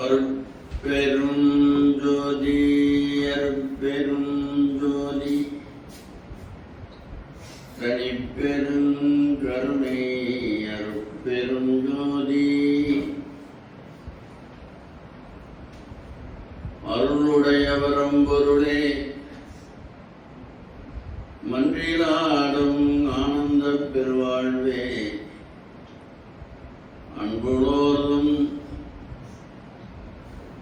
அருட்பெரும் ஜோதி அருட்பெரும் ஜோதி தனிப்பெரும் கருணை அருட்பெரும் ஜோதி அருளுடைய வரம்பொருளே மன்றிலாடும் ஆனந்த பெருவாழ்வே அன்புளோர்தும்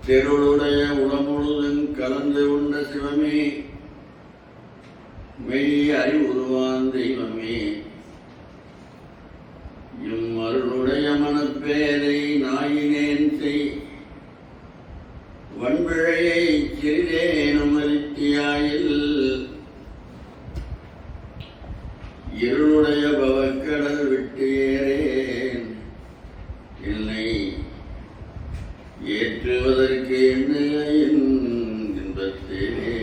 தெருளுடைய உளமுழுதும் கலந்து கொண்ட சிவமே மெய் அறிவுருவான் தெய்வமே எம் அருளுடைய மனப்பேரை நாயினேன் செய் வன்பிழையை சிறிதேனும் அரித்தியாயில் இருளுடைய பவக்கடல் விட்டு ஏறேன் என்னை ஏற்றுவதற்கு என்ன இன்பத்திலே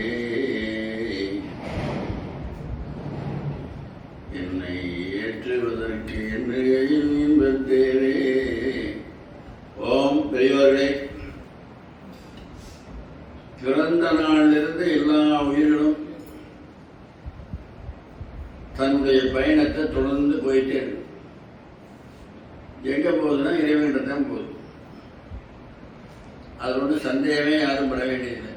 என்னை ஏற்றுவதற்கு என்ன இன்பத்திலே. ஓம் பெரியவர்களே, பிறந்த நாளிலிருந்து எல்லா உயிர்களும் தன்னுடைய பயணத்தை தொடர்ந்து போயிட்டே இருக்கு. எங்க போகுதுன்னா இறைவன்கிட்ட தான் போகுது. அதோட சந்தேகமே யாரும் பட வேண்டியதில்லை.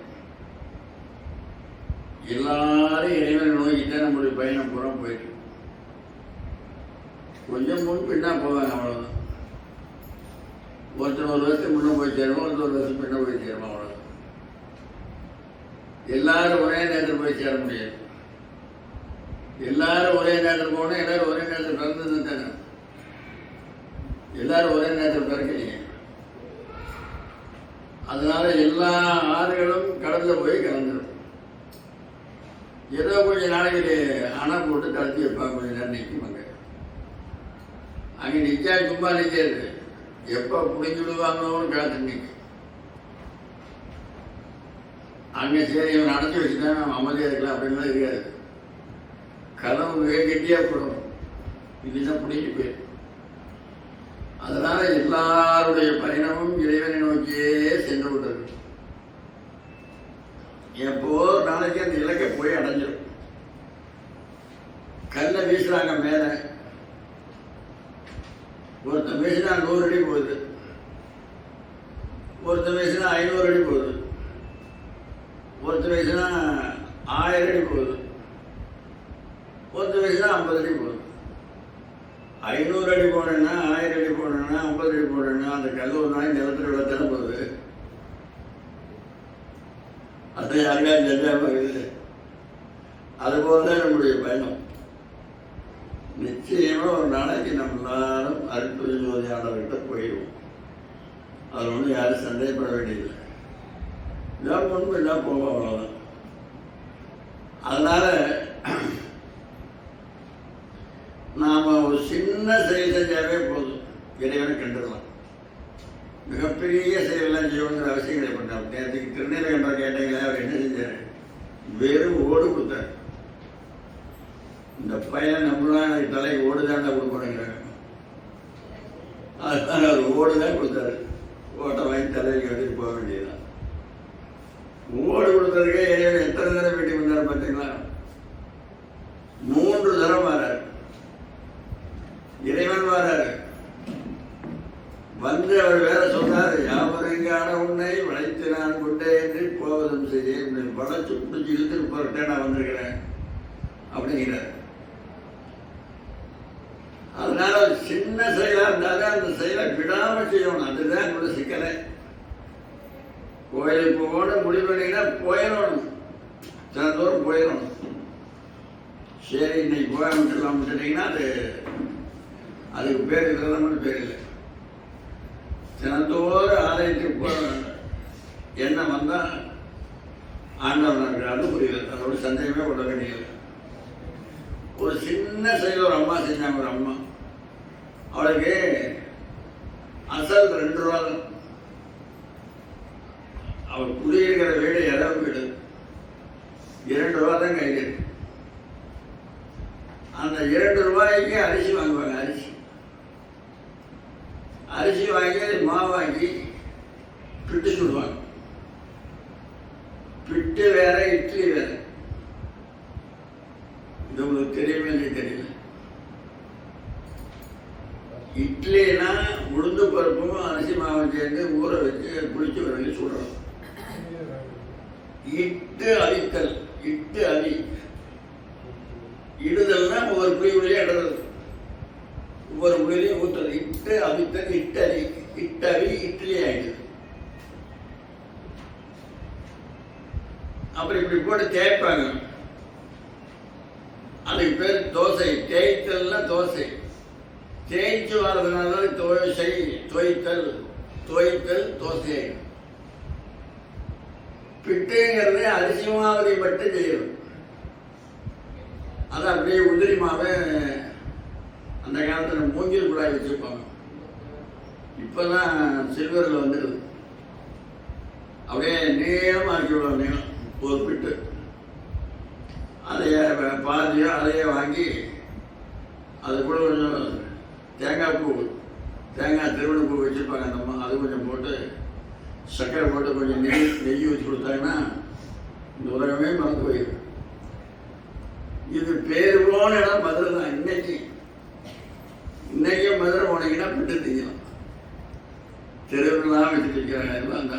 எல்லாரும் இறைவனை நோக்கித்தான் நம்முடைய பயணம் பூரா போயிட்டு கொஞ்சம் முன் பின்னா போவாங்க, அவ்வளவுதான். ஒருத்தர் ஒரு வருஷம் முன்ன போய் சேருவோம், ஒருத்தர் ஒரு வருஷம் பின்ன போய் சேருவோம், அவ்வளவுதான். எல்லாரும் ஒரே நேரத்தில் போய் சேர முடியாது. எல்லாரும் ஒரே நேரத்தில் போகணும். எல்லாரும் ஒரே நேரத்தில் பிறந்தது தானே. எல்லாரும் ஒரே நேரத்தில் பிறக்கலைங்க. அதனால எல்லா ஆறுகளும் கடல்ல போய் கலந்துடும். ஏதோ கொஞ்சம் நாளைக்கு அணை போட்டு கடத்தி வைப்பாங்க, கொஞ்சம் நேரம் நிற்குவாங்க. அங்கே நிற்கா சும்மா நிற்காது, எப்போ புடிஞ்சு விடுவாங்கன்னு காத்து நிற்கும். அங்கே சரி இவன் அடைச்சி வச்சுதான் நம்ம அமைதியாக இருக்கலாம் அப்படின்லாம் இருக்காது. கதவு கெட்டியா போடும், இதுதான் பிடிச்சி போயிடும். அதனால எல்லாருடைய பயணமும் இறைவனை நோக்கியே சென்று கொண்டிருக்கு. எப்போ நாளைக்கு அந்த இலக்கை போய் அடைஞ்சிடும். கல்லை வீசுறாங்க மேல, ஒருத்தன் வீசினா 100 அடி போகுது, ஒருத்தன் வீசினா 500 அடி போகுது, ஒருத்தர் வீசினா 1000 அடி போகுது, ஒருத்தர் வீசினா 50 அடி போகுது. 500 அடி போனேன்னா 1000 அடி போனேன்னா 50 அடி போனேன்னா அந்த கல் ஒரு நாள் நிலத்தில் விழத்தானே போகுது. அது யாருக்கா தெரியாம இருக்குது. அதுபோல நம்முடைய பயணம் நிச்சயமா ஒரு நாளைக்கு நம்ம எல்லாரும் அருட்பெரு ஜோதியாளர்கிட்ட போயிடுவோம். அது ஒன்றும் யாரும் சந்தேகப்பட வேண்டியதில்லை. இதான் முன்பு எல்லாம் போவோம், அவ்வளோதான். அதனால நாம ஒரு சின்ன செயல் செஞ்சாவே போதும், இறைவனை கண்டுடலாம். மிகப்பெரிய செயலெல்லாம் செய்யணுங்கிற அவசியம் கிடையாது. நேரத்துக்கு திருநீலகண்டர் கேட்டீங்களே, அவர் என்ன செஞ்சாரு? வெறும் ஓடு கொடுத்தாரு. இந்த பையன் நம்மளாம் எனக்கு தலைக்கு ஓடுதாண்டா கொடுக்கணுங்கிறாங்க. அதனால அவர் ஓடுதான் கொடுத்தாரு. ஓட்டை வாங்கி தலைக்கு எடுத்துட்டு போக வேண்டியதுதான். ஓடு கொடுத்ததுக்கே இறைவன் எத்தனை தடவை வீட்டுக்கு வந்தாரு பார்த்தீங்களா? 3 தடவை வராரு. இறைவன் வராரு. வந்து அவர் வேற சொன்னாரு, யாவருங்கான உன்னை வளைத்து நான் கொண்டே என்று போவதும் செய்ய வளைச்சு பிடிச்சி இழுத்துட்டு போறட்டே நான் வந்திருக்கிறேன் அப்படிங்கிறார். அதனால சின்ன செயலா இருந்தாலும் அந்த செயலை விடாம செய்யணும். அதுதான் கூட சிக்கலை. கோயிலுக்கு போன முடிவு பண்ணீங்கன்னா போயிடணும், சில தூரம் போயிடணும். சரி இன்னைக்கு போக விட்டுலாம் விட்டுட்டீங்கன்னா அதுக்கு பேர் இருக்கிறதா பேர் இல்லை. தினத்தோறு ஆலயத்துக்கு போக என்ன வந்தா ஆண்டவன் இருக்கிறாரு புரியுது. அதோட சந்தேகமே விட வேண்டியது. ஒரு சின்ன செயல் ஒரு அம்மா செஞ்சாங்க. ஒரு அம்மா, அவளுக்கு அசல் 2 ரூபா தான். அவள் குடியிருக்கிற வீடு இடம் வீடு 2 ரூபா தான் கையில் இருக்கு. அந்த 2 ரூபாய்க்கு அரிசி வாங்குவாங்க. அரிசி வாங்கி மாவாக்கி பிட்டு சுடுவாங்க. பிட்டு வேற, இட்லி வேற. இது உங்களுக்கு தெரியுமே தெரியல. இட்லினா உளுந்து பருப்பும் அரிசி மாவும் சேர்ந்து ஊற வச்சு குளிச்சு வரைக்கும் சுடணும். இட்டு அவித்தல், இட்டு அவி, இடுதல்னா ஒவ்வொரு புளிவுலையும் இடுறது, ஒவ்வொரு புளியிலையும் ஊற்றுறது. இட்டு அவித்தல், இட்டவி, இட்டவி இட்லி ஆயிடுது. அப்புறம் இப்படி போட்டு தேய்ப்பாங்க. அதுக்கு பேர் தோசை. தேய்த்தல்னா தோசை. தேய்ச்சி வர்றதுனால தோசை, தோய்த்தல், தோய்த்தல் தோசை. பிட்டுங்கிறது அரிசி மாவை மட்டும் செய்யணும். அது அப்படியே உதிரி மாவை அந்த காலத்தில் மூங்கில் குழாய் வச்சுருப்பாங்க. இப்போதான் சில்வரில் வந்துடுது. அப்படியே நீளமாக ஆக்கிவிடும். நீளம் ஒரு பிட்டு. அதையே பாதியோ அதையே வாங்கி அது கூட கொஞ்சம் தேங்காய் பூ, தேங்காய் திருவண்ண பூ வச்சுருப்பாங்க அந்த அம்மா. அது கொஞ்சம் போட்டு சர்க்கரை போட்டு கொஞ்சம் நெய் ஊற்றி கொடுத்தாங்கன்னா இந்த உலகமே மறந்து போயிடும். இது பேர் போன இடம் மதுரை தான். இன்னைக்கு மதுரை போனீங்கன்னா பிட்டு திங்கலாம். தெருவுலாம் வச்சுட்டு இருக்கிறாங்க.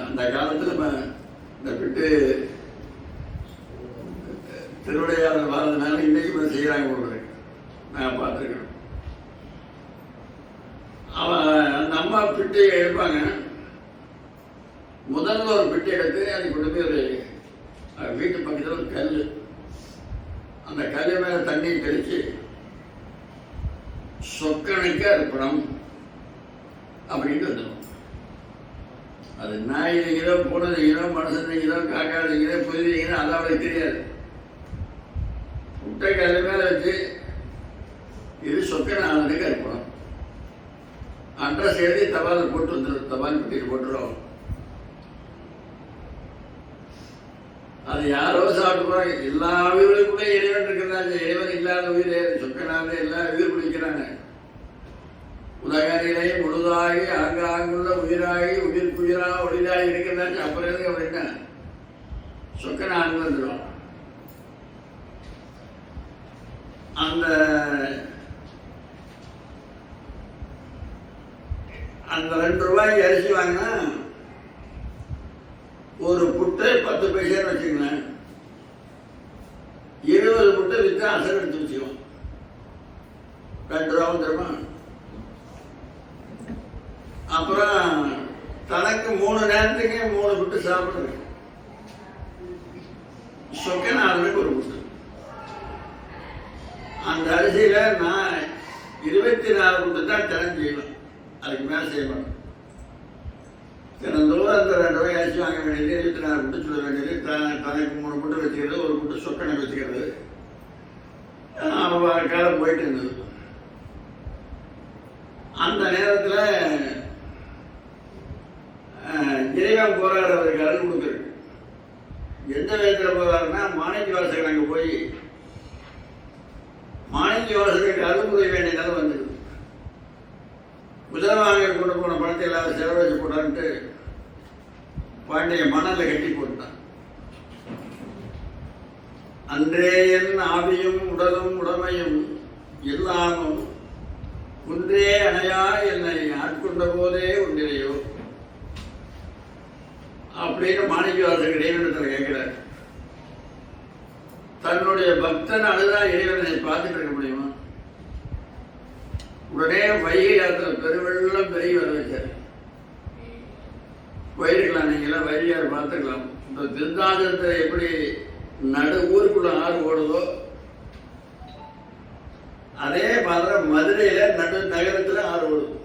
அந்த காலத்தில் இந்த பிட்டு திருவிடையாளர் வாழ்றதுனால இன்னைக்கு செய்கிறாங்க போடுறது நான் பார்த்துருக்கேன். அவன் அந்த அம்மா பிட்டு எடுப்பாங்க. முதல்ல ஒரு பிட்டு எடுத்து அது கொண்டு போய் ஒரு வீட்டு பக்கத்தில் ஒரு கல், அந்த கல் மேலே தண்ணியை தெளித்து சொக்கனுக்கு அர்ப்பணம் அப்படின்னு வந்துடும். அது நாய் நீங்களோ, பூனை நீங்களோ, மனுஷன் நீங்களோ, காக்கா நீங்களோ, புலி நீங்களோ, அது அவளுக்கு தெரியாது. முட்டை கல் மேலே வச்சு இது சொக்கன் ஆனதுக்கு அர்ப்பணம். அட்ரஸ் எழுதி தபால் போட்டு வந்துடும். தபால் பெட்டியில் போட்டுருவோம். அது யாரோ சாப்பிட்டு போறாங்க. எல்லா உயிர்களுக்குள்ளே இறைவன் இருக்கிறாங்க. இறைவன் இல்லாத உயிரே சொக்கனாக எல்லா உயிர் குடிக்கிறாங்க. உலகனிலே முழுதாகி ஆங்காங்குள்ள உயிராகி உயிர்க்குயிராக ஒளிராகி இருக்கிறாங்க. அப்புறம் எதுக்கு அப்படின்னா சொக்கனை ஆண்டு வந்துடும். அந்த 2 ரூபாய்க்கு அரிசி வாங்கினா ஒரு புட்டை 10 பைசான்னு வச்சுக்கலாம். 20 புட்டை விற்றா அசல் எடுத்து வச்சுக்கோம். 2 ரூபா வந்துருமா? அப்புறம் தனக்கு 3 நேரத்துக்கு 3 புட்டு சாப்பிடுறது. சொக்கன் ஆளுக்கு ஒரு புட்டு. அந்த அரிசியில நான் 24 புட்டு தான் தினம் செய்வேன். அதுக்கு மேலே செய்ய மாட்டேன். தினந்தோறும் அந்த 2 ரூபாய் அரிசி வாங்க வேண்டியது, 24 புட்டு சொல்ல வேண்டியது, தனக்கு 3 புட்டு வச்சுக்கிறது, ஒரு புட்டு சொக்கனை வச்சுக்கிறது. காலம் போயிட்டு இருந்தது. அந்த நேரத்தில் இறைவன் போராடுறதுக்கு அருள் கொடுத்துருக்கு. எந்த விதத்தில் போறாருன்னா, மாணிக்க வாசகர் அங்கே போய் மாணிக்க வாசகருக்கு அருள் புரிய வேண்டிய நிலை வந்துடுது. குதிரை வாங்க கொண்டு போன பணத்தை எல்லாரும் செலவழிச்சு போட்டான்ட்டு பாண்டிய மணலை கட்டி போட்டான். அன்றே என் ஆவியும் உடலும் உடமையும் எல்லாமும் குன்றே அணையா என்னை ஆட்கொண்ட போதே ஒன்றிலையோ அப்படின்னு மாணிக்கவாசகர் இறைவனத்தில் கேட்கிறார். தன்னுடைய பக்தன் அழுதா இறைவனை பார்த்துட்டு இருக்க முடியுமா? உடனே வைகை ஆத்துல பெருவெள்ளம் பெருகி வர வச்சார். போயிருக்கலாம், நீங்களாம் வைகையார் பார்த்துக்கலாம். இந்த திருந்தாதிரத்தை எப்படி ஊருக்குள்ள ஆறு ஓடுதோ அதே மாதிரி மதுரையில நகரத்துல ஆறு ஓடுது.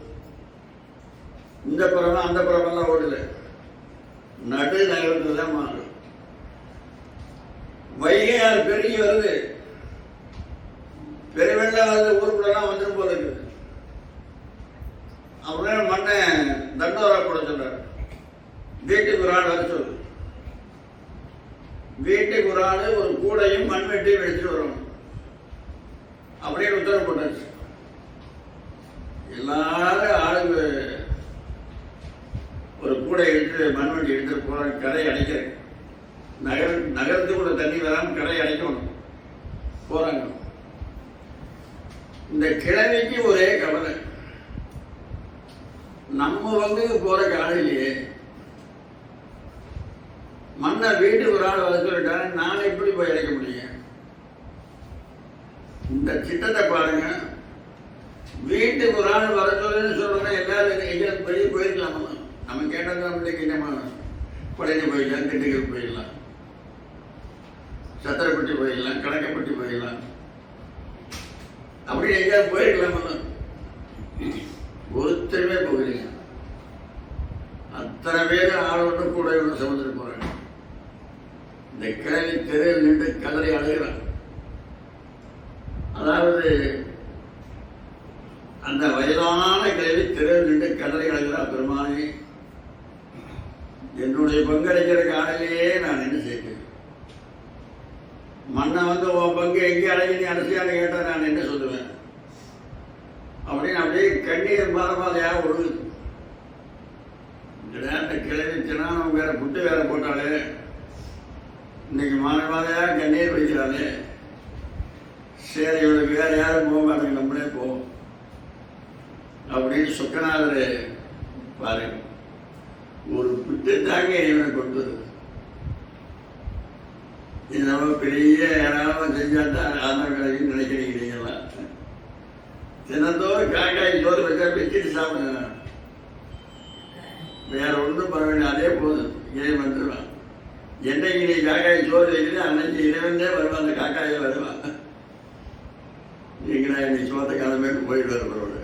இந்த புறமா அந்த புறமெல்லாம் ஓடல, நடு நகரத்துல தான் மாறும். வைகையார் பெருகி வருது. பெருவெள்ளம் வந்து ஊருக்குள்ளலாம் வந்துடும் போல இருக்குது. அப்புறம் மண்ணை தண்டோரா போட சொல்றாரு. வீட்டுக்கு ஒரு ஆள் வர சொல்லு. வீட்டுக்கு ஒரு ஆள் ஒரு கூடையும் மண்வெட்டியும் எடுத்துட்டு வரணும் அப்படின்னு உத்தரவு போட்டாச்சு. எல்லாரும் ஆளுக்கு ஒரு கூடை எடுத்து மண்வெட்டி போறாங்க, கரை அடைக்கிறேன். நகரத்து கூட தண்ணி வராமல் கரை அடைக்கணும் போறாங்க. இந்த கிழமைக்கு ஒரே கவலை, நம்ம போற காலையிலேயே மன்னர் வீட்டுக்கு ஒரு ஆள் வர சொல்லிட்டாரு, நான் எப்படி போய் இறக்க முடியும்? இந்த திட்டத்தை பாருங்க. வீட்டுக்கு ஒரு ஆள் வர சொல்லுன்னு சொல்றேன், எல்லாரும் எங்கேயாவது பெரிய போயிருக்கலாம். நம்ம கேட்டது நம்ம பழனி போயிடலாம், திண்டுக்கல் போயிடலாம், சத்திரப்பட்டி போயிடலாம், கணக்கப்பட்டி போயிடலாம், அப்படி எங்கேயாவது போயிருக்கலாம். ஒருத்தருமே போகிறீங்க. அத்தனை பேர் ஆளோடு கூட இவங்க சுமந்துட்டு போறாங்க. இந்த கிழவி தெருவில் நின்று கதறி அழுகிறான். அதாவது அந்த வயதான கிழவி தெருவில் நின்று கதறி அழுகிறா, பெருமானே என்னுடைய பங்களிக்கிற காலையிலேயே நான் என்ன செய்வேன்? மண்ணை உன் பங்கு எங்கே அடங்கி நீ அரசியான கேட்டா நான் என்ன சொல்லுவேன்? அப்படின்னு அப்படியே கண்ணீர் மாதமாக ஒழுகுது. இந்த நேரத்தை கிளம்பிச்சுன்னா அவங்க வேற புட்டு வேற போட்டாலே, இன்னைக்கு மாதமாதையா கண்ணீர் வைக்கிறாளே, சரி இவளுக்கு வேற யாரும் போக மாட்டாங்க, நம்மளே போவோம் அப்படின்னு சொக்கநாதர் பாருங்க. ஒரு புட்டு தாங்க இவனை கொண்டு வருது. இது நம்ம பெரிய யாராவது செஞ்சாதான் ஆதார விலைன்னு நினைக்கிறீங்களா? தினத்தோடு காக்காய் சோறு வச்சா வச்சுட்டு சாப்பிடுங்க, வேற ஒன்றும் பரவாயில்ல, அதே போதும். ஏன் வந்துடுவான். என்னைக்கு நீ காக்காய் சோறு வைக்கிறது அன்னைக்கு இறைவனே வருவான், அந்த காக்காயே வருவான். நீங்களா இன்னைக்கு சோத்த காலமேட்டு போயிட்டு வரப்போட.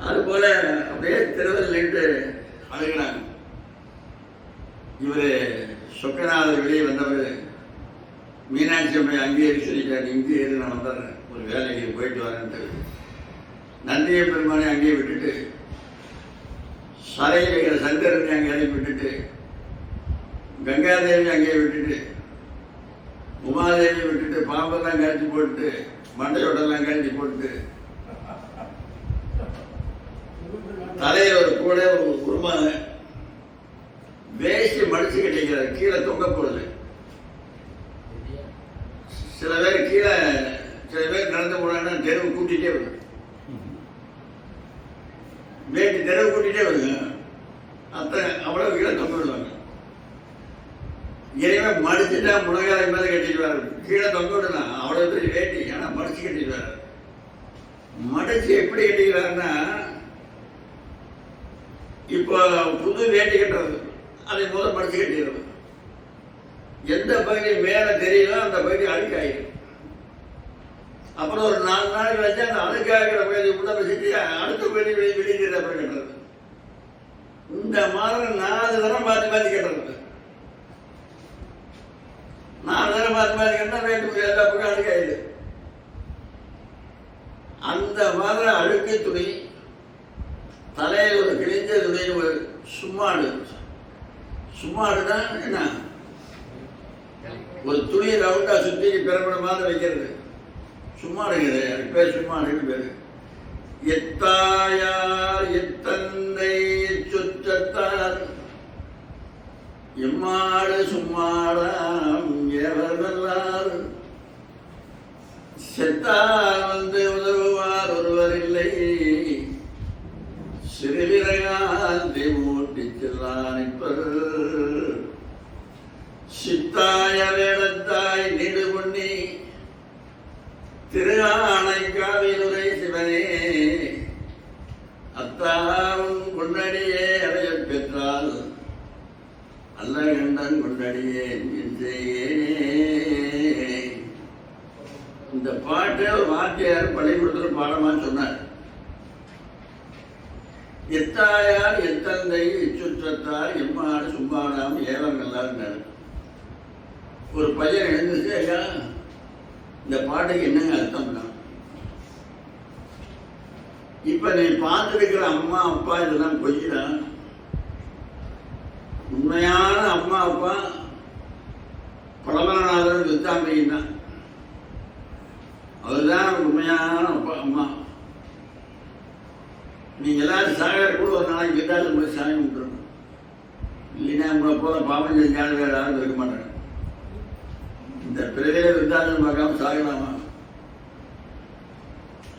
அது போல அப்படியே திருவள்ளுவர் நின்று அழுகிறாங்க. இவரு சொக்கநாதர் வெளியே வந்தவர் மீனாட்சி அம்மை அங்கேயே சொல்லிட்டாரு, இங்கே ஏறி நான் வந்துடுறேன், ஒரு வேலைக்கு போயிட்டு வரேன்ட்டு. நந்திய பெருமானை அங்கேயே விட்டுட்டு, சரையில் வைக்கிற சங்கரனை அங்கே அனுப்பி விட்டுட்டு, கங்காதேவி அங்கேயே விட்டுட்டு, உமாதேவி விட்டுட்டு, பாம்பெல்லாம் கழிச்சு போட்டுட்டு, மண்டையோடெல்லாம் கழிச்சு போட்டுட்டு, தலையில் ஒரு கூட ஒரு குருமான வேஷ்டி மடிச்சு கட்டிக்கிறார், கீழே தொங்க போடுது. சில பேர் கீழே, சில பேர் நடந்து போனாங்கன்னா தெருவு கூட்டிகிட்டே வருது, வேட்டி தெருவு கூட்டிகிட்டே வருங்க. அத்தனை அவ்வளவு கீழே தொங்க விடுவாங்க. இறைவன் மடிச்சுட்டா முழங்காலை மேலே கட்டிடுவார், கீழே தொங்க விடலாம், அவ்வளவு பெரிய வேட்டி, ஆனால் மடிச்சு கட்டிடுவார். மடிச்சு எப்படி கட்டிக்கிறாருன்னா, இப்போ புது வேட்டி கட்டுறது, அதை முதல் மடிச்சு கட்டிடுறது. எந்த பகுதி மேல தெரியல அந்த பகுதி அழுக்காயிடும். அப்புறம் ஒரு 4 நாள் வச்சு அந்த அழுக்காகிற பகுதி உள்ள வச்சுட்டு அடுத்த பகுதி வெளியிட்டு அப்புறம் கட்டுறது. இந்த மாதிரி 4 தரம் மாற்றி மாற்றி கட்டுறது. 4 தரம் மாற்றி மாற்றி கட்டினா வேட்டு எல்லா பக்கம் அழுக்காயிடு. அந்த மாதிரி அழுக்கு துணி, தலையில் ஒரு கிழிஞ்ச துணி, ஒரு சும்மாடு. சும்மாடுதான் என்ன, ஒரு துணியை ரவுண்டா சுத்தி பிறப்பட மாதிரி வைக்கிறது சும்மாடுங்கிறது. அதுக்கு பேர் சும்மாடுன்னு பேரு. எத்தாயார் எத்தந்தை சுற்றத்தார் எம்மாடு சும்மாடாம் ஏவர்வல்லார் செத்தார் வந்து உதவுவார் ஒருவர் இல்லை சிறுவிரையால் தேமூட்டி செல்லானிப்பர் சித்தாய வேடத்தாய் நெடுபொன்னி திரு ஆனைக்காவிலுரை சிவனே அத்தாவும் கொண்டடியே அடைய பெற்றால் அல்லகண்டன் கொண்டடியே இந்த பாட்டை ஒரு வாத்தியார் பள்ளிக்கூடத்தில் பாடமா சொன்னார். எத்தாயார் எத்தந்தை இச்சுற்றத்தார் எம்மாடு சும்மாடாம் ஏவம் எல்லாருந்தாரு. ஒரு பையன் எழுந்துச்சு, ஐயா இந்த பாட்டுக்கு என்னங்க அர்த்தம்னா, இப்ப நீ பார்த்துருக்கிற அம்மா அப்பா இதெல்லாம் பொய்தான். உண்மையான அம்மா அப்பா பழமரநாதன் வித்தாம்பியும் தான். அதுதான் உண்மையான அப்பா அம்மா. நீங்க எல்லாரும் சாகர கூட ஒரு நாளைக்கு வித்தாலும் போய் சாமி கும்பிட்டுருணும். உங்களை போல பாவம் செஞ்சாலும் வேறு யாரும் இருக்க மாட்டாங்க. இந்த பிறவிலே விருத்தாந்தம் பார்க்காம சாகலாமா?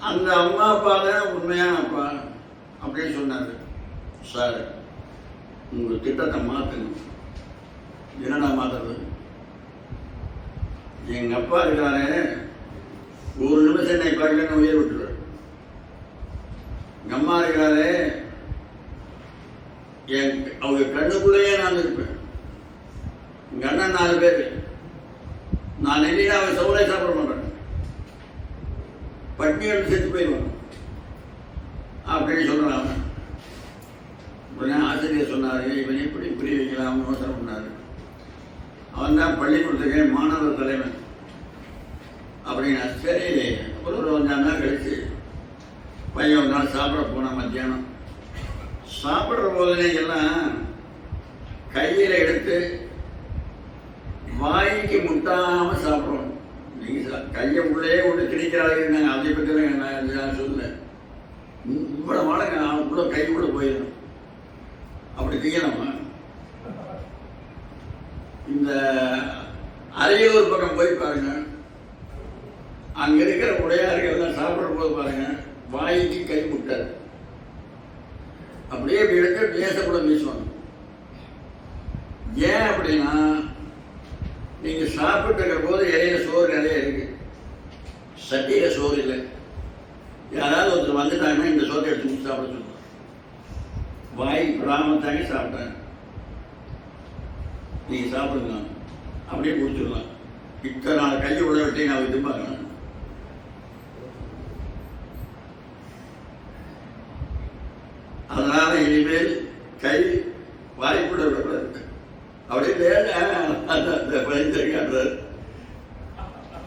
அந்த அம்மா அப்பா தான் உண்மையான அப்பா அப்படின்னு சொன்னார். சார், உங்கள் திட்டத்தை மாற்றணும். என்னடா மாற்றுறது? எங்கள் அப்பா இருக்கிறாரு, ஒரு நிமிஷம் என்னை பார்க்கலன்னு உயிர் விட்டுருவார். எங்கள் அம்மா இருக்கிறாரு, அவங்க கண்ணுக்குள்ளேயே நான் இருப்பேன். எங்கள் அண்ணன் 4 பேர். நான் இல்லைன்னா அவன் சவுளே சாப்பிட மாட்டேன், பட்னியோடு செத்து போயிடுவான் அப்படின்னு சொல்றாங்க. உடனே ஆசிரியர் சொன்னார், இவன் எப்படி புரிய வைக்கலாம்னு யோசனை பண்ணாரு. அவன் தான் பள்ளிக்கூடத்துக்கு மாணவர் தலைவன் அப்படின்னா. சரி, ஒரு 1 நாள் கழிச்சு பையன் ஒரு நாள் சாப்பிட போனான். மத்தியானம் சாப்பிட்ற போதே எல்லாம் கையில் எடுத்து வாய்க்கு முட்டாம சாப்பிட்றோம். நீங்க கையை உள்ளே விட்டு திணிக்கிறார்கள். நாங்கள் அதை பற்றி நான் சொல்ல, இவ்வளோ வாழங்க உள்ள கை கூட போயிடும். அப்படி திங்கலாமா? இந்த அரியலூர் பக்கம் போய் பாருங்க, அங்க இருக்கிற உடையார்கள் சாப்பிட்ற போது பாருங்க, வாய்க்கு கை முட்டாது. அப்படியே இப்படி எடுத்து தேசப்பட வீசுவாங்க. ஏன் அப்படின்னா, நீங்க சாப்பிட்டு இருக்கிற போது இலையில சோறு நிறைய இருக்கு, சட்டியில சோறு இல்லை. யாராவது ஒருத்தர் வந்துட்டாங்கன்னா இந்த சோறை எடுத்து சாப்பிட சொல்லுவாங்க. வாய் பிராமத்தாங்க சாப்பிட்டாங்க, நீங்க சாப்பிடுங்க அப்படியே குடிச்சிடலாம். இத்தனை நாள் கையை உள்ள விட்டு நான் விரும்பாங்க. அதனால இனிமேல் கை வாய்ப்புட விடக்கூடாது. அப்படியே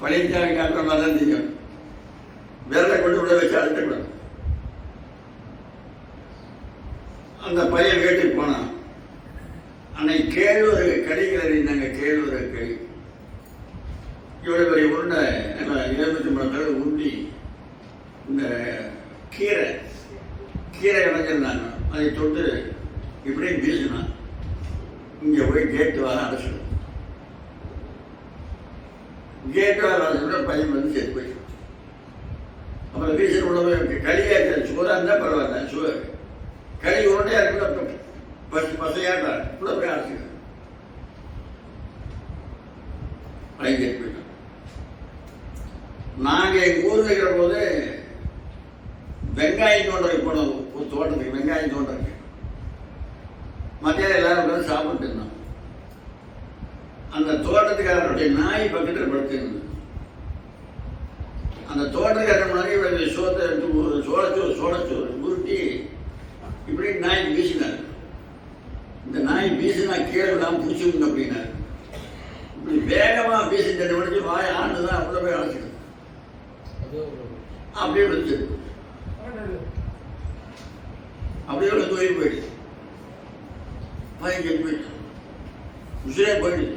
பழிஞ்சாங்க காட்டுற மாதிரி தான் நீங்க விரலை கொண்டு விட வச்சு அழுத்தக்கூடாது. அந்த பையன் வீட்டுக்கு போனான். அன்னைக்கு கேழ்வரகு கடிகள் இருந்தாங்க. கேழ்வரகு கடி இவ்வளவு பெரிய உருண்டை 23 உருண்டி இந்த கீரை இணைஞ்சிருந்தாங்க. அதை தொட்டு இப்படியே வீசினான். இங்க போய் கேட்டு வர அரசு, கேட்டு வர அரசு பையன் வந்து செத்து போயிடும். அப்புறம் வீசல் உள்ள களியா இருக்காது, சூடா இருந்தா பரவாயில்ல. களி உருண்டையா இருக்கு, பசையாட்டா உள்ள போய் அரசு பையன் செத்து போயிட்டோம். நாங்க எங்க ஊர்ல இருக்கிற போது வெங்காயம் தோண்டறதுக்கு போனோம். ஒரு தோட்டத்துக்கு வெங்காயம் தோண்டறதுக்கு மத்தியானம் எல்லாரும் உட்காந்து சாப்பிட்டு இருந்தோம். அந்த தோட்டத்துக்காரருடைய நாய் பக்கத்தில் படுத்திருந்தது. அந்த தோட்டத்துக்காரர் முன்னாடி சோத்தை எடுத்து சோளச்சோறு உருட்டி இப்படி நாய் வீசினார். இந்த நாய் வீசினா கீழே விடாம பிடிச்சிருங்க அப்படின்னாரு. இப்படி வேகமா வீசி தண்ணி முடிச்சு வாய் ஆண்டுதான் உள்ள போய் அழைச்சிது. அப்படியே விழுந்து அப்படியே விழுந்து உயிர் போயிடுச்சு. பையன் செத்து போயிட்டு உசிரே போயிடுது.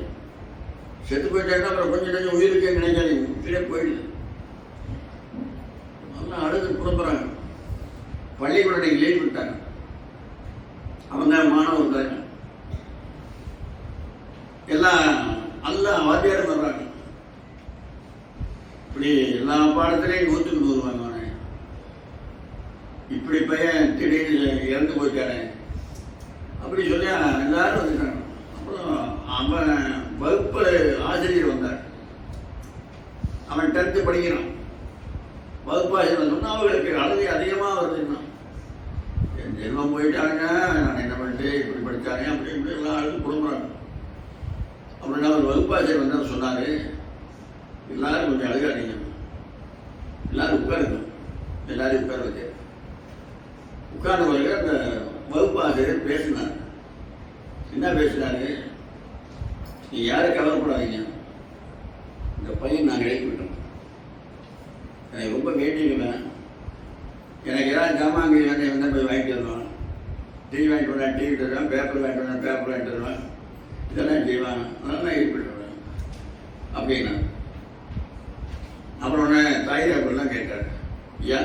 செத்து போயிட்டாங்கன்னா அப்புறம் கொஞ்சம் உயிருக்கு நினைக்காதீங்க, உசிரே போயிடுது. அதெல்லாம் அழுது புறப்புறாங்க. பள்ளிக்கூட நீங்க லீவ் விட்டாங்க. அவங்க மாணவர் தாங்க எல்லாம் நல்லா வாத்தியாரம் வர்றாங்க. இப்படி எல்லா பாடத்திலையும் 100க்கு 100 வாங்குவானே. இப்படி பையன் திடீர்னு இறந்து போயிட்டானே அப்படி சொல்லி எல்லாரும் வந்துட்டாங்க. அப்புறம் அவன் வகுப்பு ஆசிரியர் வந்தார். அவன் 10th படிக்கிறான். வகுப்பு ஆசிரியர் சொன்னா அவங்களுக்கு அழுகை அதிகமாக வருதுன்னா, என் ஜென்மம் போயிட்டாங்க, நான் என்ன பண்ணிட்டு இப்படி படித்தாங்க அப்படி இப்படி எல்லாம் அழுது கொடுக்குறாங்க. அப்படின்னா அவர் வகுப்பு ஆசிரியர் வந்து சொன்னாரு, எல்லாரும் கொஞ்சம் அழுகாதீங்க, எல்லாரும் உட்காருங்க. எல்லாரும் உட்கார வச்சு உட்கார்ந்த பிறகு அந்த வகுப்பு ஆசிரியர் பேசினார். என்ன பேசினாரு? நீ யாரும் கவலைப்படாதீங்க, இந்த பையன் நாங்கள் எழுப்பிவிட்டோம். எனக்கு ரொம்ப வேண்டியதுங்க, எனக்கு ஏதாவது ஜாமான் வந்து போய் வாங்கிட்டு வருவான். டிவி வாங்கிட்டு வருவேன், டிவி தருவேன், பேப்பர் வாங்கிட்டு வருவேன், பேப்பர் வாங்கிட்டு வருவேன், இதெல்லாம் செய்வான். அதெல்லாம் எழுப்பிட்டுருவேன் அப்படின்னா. அப்புறம் உடனே தாய் அப்படிலாம் கேட்டார், ஐயா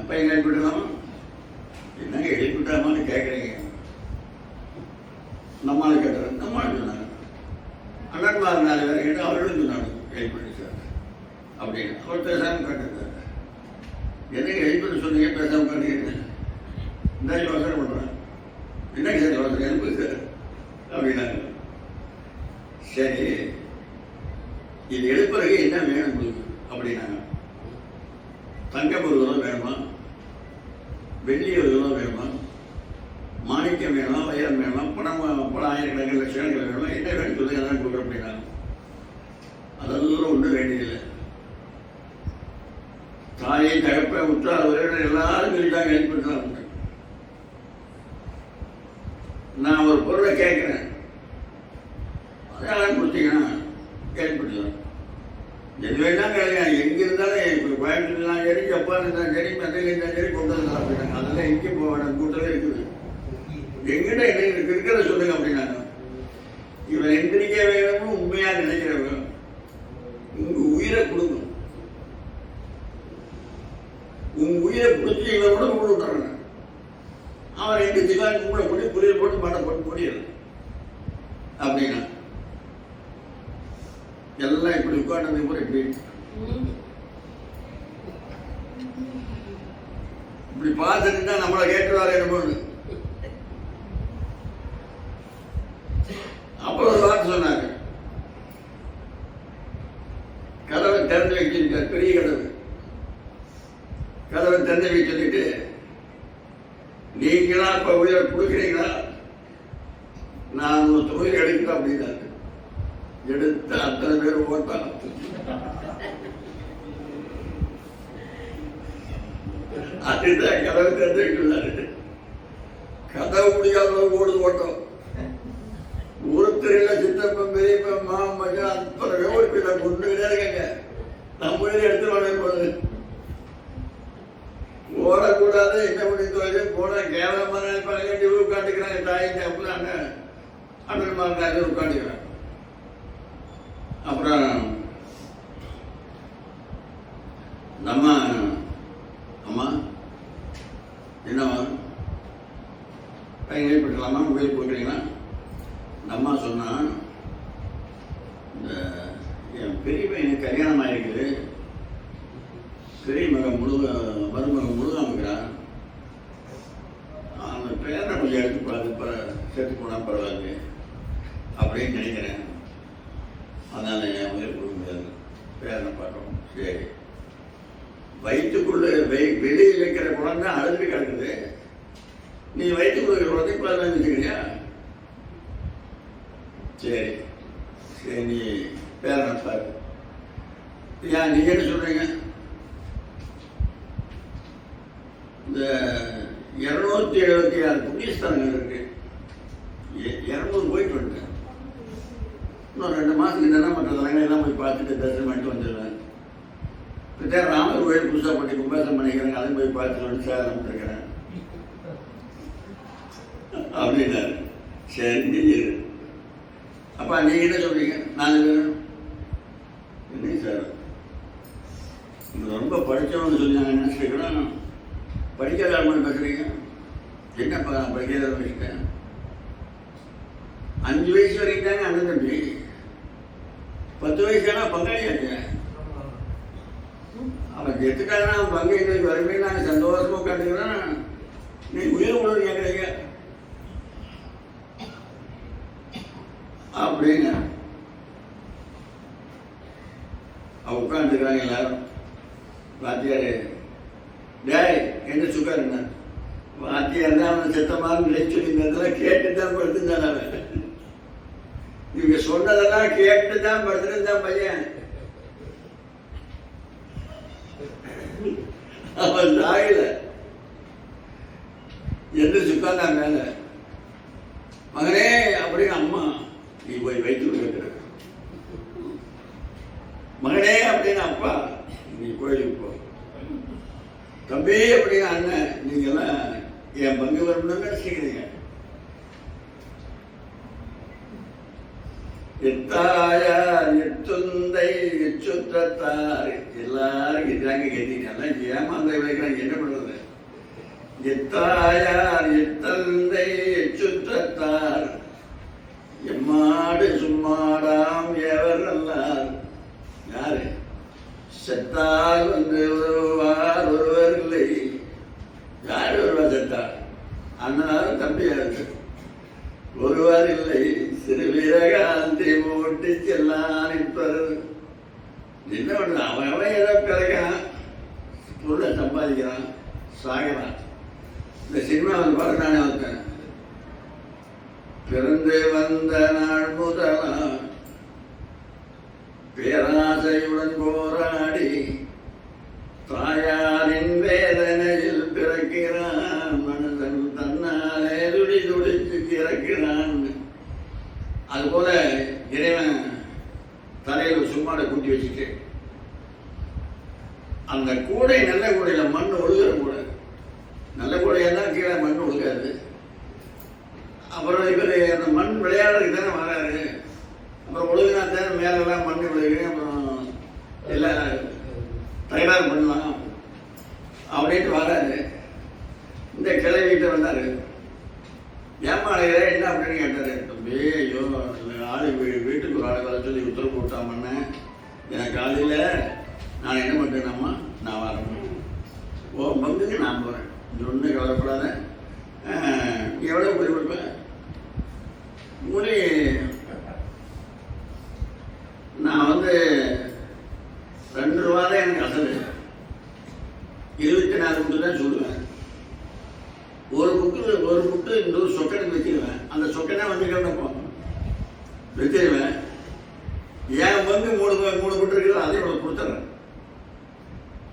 பையன் எழுப்பிடலாமா? என்னங்க எழுப்பிட்டாமான்னு கேட்குறீங்க? அப்படின்னு அவர் பேசாமல் உட்காந்துருக்காரு. என்னங்க எழுப்பி சொன்னீங்க பேசாமல் உட்காந்துக்கிறேன், இந்த யோசனை பண்ணுறேன், என்னங்க சார் யோசனை எழுப்பு சார் அப்படின்னாங்க. சரி, இது எழுப்புறதுக்கு என்ன வேணும் உங்களுக்கு அப்படின்னாங்க. தங்கம் ஒரு கிலோ வேணுமா, வெள்ளி ஒரு கிலோ வேணுமா, மாணிக்கம் வேணுமா, வைரம் வேணுமா, பணம் ஆயிரக்கணக்கில் லட்சக்கணக்கில் வேணுமா, என்ன வேணும் சொல்லி அதான் கொடுக்குறோம் அப்படின்னாங்க. அதெல்லாம் ஒன்றும் வேண்டியதில்லை. தாயை தகப்ப உற்றார் உறவினர் எல்லாரும் சொல்லிட்டாங்க எழுப்பிட்டு. நான் ஒரு பொருளை கேட்கிறேன், அதெல்லாம் கொடுத்தீங்கன்னா ஏற்படுத்தலாம். எது வேணாலும் கிடையாது, எங்க இருந்தாலும் இப்போ கோயம்புத்தூர் இருந்தாலும் சரி, ஜப்பான் இருந்தாலும் சரி, மதுரையில் இருந்தாலும் சரி கொண்டு வந்து அப்படின்னாங்க. அதெல்லாம் எங்கேயும் போக வேண்டாம், கூட்டவே இருக்குது. எங்கிட்ட என்ன இருக்கிறத சொல்லுங்க அப்படின்னாங்க. இவன் எந்திரிக்க வேணும்னு உண்மையா நினைக்கிறவங்க உங்க உயிரை கொடுக்கணும். உங்க உயிரை பிடிச்சி இவன் கூட கூட விட்டுறாங்க. அவன் எந்திரிச்சுதான் கும்பிட போட்டு புரியல் போட்டு மாட்ட போட்டு புரியல அப்படின்னா எல்லாம் இப்படி உட்கார்ந்து கூட இப்படி இப்படி பார்த்துட்டு நம்மளை கேட்டுவாரு என்னமோன்னு. அப்புறம் ஒரு வார்த்தை சொன்னாங்க, கதவை திறந்து வச்சிருக்காரு, பெரிய கதவை திறந்து வச்சுட்டு நீங்களா இப்ப உயிரை கொடுக்குறீங்களா, நான் ஒரு தொழில் எடுக்கிறேன் அப்படின்னாரு. எடுத்து அத்தனை பேர் ஓட்டாங்க. அதுதான் கதவு திறந்து கதவு முடியாத ஓடுது ஓட்டம். ஒருத்தர் இல்ல, சித்தப்பன் பெரியப்பன் மாமன் மகன் அத்தனை பேர் கொண்டு இருக்காங்க. நம்ம எடுத்துருவாங்க, ஓடக்கூடாது. என்ன பண்ணி போன கேவலமா நினைப்பாங்க, உட்காந்துக்கிறாங்க. தாய் தப்புலாங்க அண்ணன் மாதிரி உட்காந்துக்கிறாங்க. அப்புறம் நம்ம அம்மா என்னம்மா பையன் ஏற்பட்டுலாமா, மொபைல் கொடுக்குறீங்களா? அம்மா சொன்னா, இந்த என் பெரிய பையனுக்கு கல்யாணம் ஆகிருக்குது, பெரிய மகன் மருமகன் முழுகாமக்கிறான், அந்த பேரை கொஞ்சம் எடுத்து பார்த்து சேர்த்து போனால் பரவாயில்ல அப்படின்னு நினைக்கிறேன். அதனால என் உயிர் கொடுக்க முடியாது, பேரனை பார்க்கணும். சரி, வயிற்றுக்குள்ள வெளியில் வைக்கிற குழந்தை அழுது கிடக்குது, நீ வயிற்றுக்குள்ள குழந்தை குழந்தை வச்சுக்கிறியா? சரி சரி, நீ பேரனை பாரு. ஏன் நீங்க என்ன சொல்றீங்க? இந்த 276 புண்ணியஸ்தலங்கள் இருக்கு, 200 போயிட்டு வந்துட்டேன். இன்னும் 2 மாசத்துக்கு என்ன மற்ற எல்லாம் போய் பார்த்துட்டு தரிசனம் பண்ணிட்டு வந்துடுவேன். இப்போ ராமர் கோயில் புதுசாக பண்ணி கும்பாசம் பண்ணிக்கிறேன், அதையும் போய் பார்த்துட்டு வந்து சேதம் இருக்கிறேன் அப்படின்னாரு. சரி, நீங்க அப்பா நீங்க என்ன சொல்றீங்க? நான் என்ன சார் ரொம்ப படித்தவன்னு சொல்லி நான் நினைச்சிருக்கிறேன், படிக்காத மாதிரி பேசுறீங்க. என்னப்பா நான் படிக்காத வச்சுட்டேன், 5 வயசு வரைக்கும் தானே அண்ணன் தம்பி, 10 வயசுனா பங்காளியாச்சு. அவன் எத்துக்காங்கன்னா பங்கு இன்னைக்கு வரவே நாங்கள் சந்தோஷமா உட்காந்துக்கிறேன். நீ உயிர் உணர்வு கேட்குறீங்க அப்படின்னு அவ உட்காந்துக்கிறாங்க எல்லாரும். வாத்தியாரு டேய் என்ன சுகாருங்க, வாத்தியார் தான் அவன் செத்தமாக நினைச்சு சொல்லியிருந்ததெல்லாம் கேட்டுதான் படுத்துருந்தான். அவன் இவங்க சொன்னதெல்லாம் கேட்டுதான் படுத்துருந்தான் பையன். அவன் தாயில எந்திரிச்சு உட்கார்ந்தா மேல, மகனே அப்படின்னு அம்மா நீ போய் வைத்து கேட்கிற, மகனே அப்படின்னு அப்பா நீ கோயிலுக்கு போ, தம்பி அப்படின்னு அண்ணன் நீங்க எல்லாம் என் பங்கு வரணும்னு நினைச்சுக்கிறீங்க. எத்தாயார் எத்துந்தை எச்சுத்தார் எல்லாரும் இதாங்க கேட்டீங்க. ஏமாந்த விளைக்கிறாங்க, என்ன பண்றது? எத்தாயார் எத்தந்தை எச்சுத்தார் எம்மாடு சும்மாடாம் எவர் நல்லார். யாரு? செத்தால் வந்து உதவுவார் ஒருவர் இல்லை. யார் ஒருவர் செத்தார்? அண்ணனாரும் தம்பியாரு ஒருவர் இல்லை. சிறு வீரகாந்தி மூட்டி செல்லான் இப்பர். என்ன பண்ற? அவன் ஏதோ கிடைக்கிறான், பொருளை சம்பாதிக்கிறான், சாகிறான். இந்த சினிமாவில் பாருனானே ஒருத்தன், பிறந்து வந்த நாள் முதலா பேராசையுடன் போராடி தாயாரின் வேதனையில் பிறக்கிறான். மனிதன் தன்னாலே துடி துடித்து பிறக்கிறான். அதுபோல இறைவன் தலையில் சும்மாட கூட்டி வச்சுட்டு அந்த கூடை நல்ல கூடையில மண் ஒழுகிற கூடை, நல்ல கூடையெல்லாம் கீழே மண் ஒழுகாது. அப்புறம் இவர் அந்த மண் விளையாடுறதுக்கு தானே வராரு. அப்புறம் ஒழுங்கினா தானே மேலெல்லாம் மண் விழுகு, அப்புறம் எல்லாம் தகராறு பண்ணலாம் அப்படின்ட்டு வராரு. இந்த கிளவிட்டு வந்தாரு. ஏமாளையில என்ன அப்படின்னு கேட்டாரு. தம்பி, ஐயோ ஆளு வீட்டுக்கு ஒரு ஆளு வர சொல்லி உத்தரவு போட்டாமண்ண, எனக்கு காலையில் நான் என்ன பண்ணுறேன்னாம்மா, நான் வரேன், ஓ பங்குக்கு நான் போகிறேன், இது ஒன்றும் கவலைப்படாத, நீ எவ்வளோ போய் கொடுப்பேன் மூலி, நான் வந்து 2 ரூபா தான் எனக்கு அசல், 24 புட்டு தான் சொல்லுவேன். ஒரு புட்டு இன்னொரு சொக்கனுக்கு வச்சிருவேன். அந்த சொக்கனை வந்து கிடப்போம் வச்சிருவேன். என் பங்கு 3 புட்டு இருக்குது, அதையும் உனக்கு கொடுத்துட்றேன்,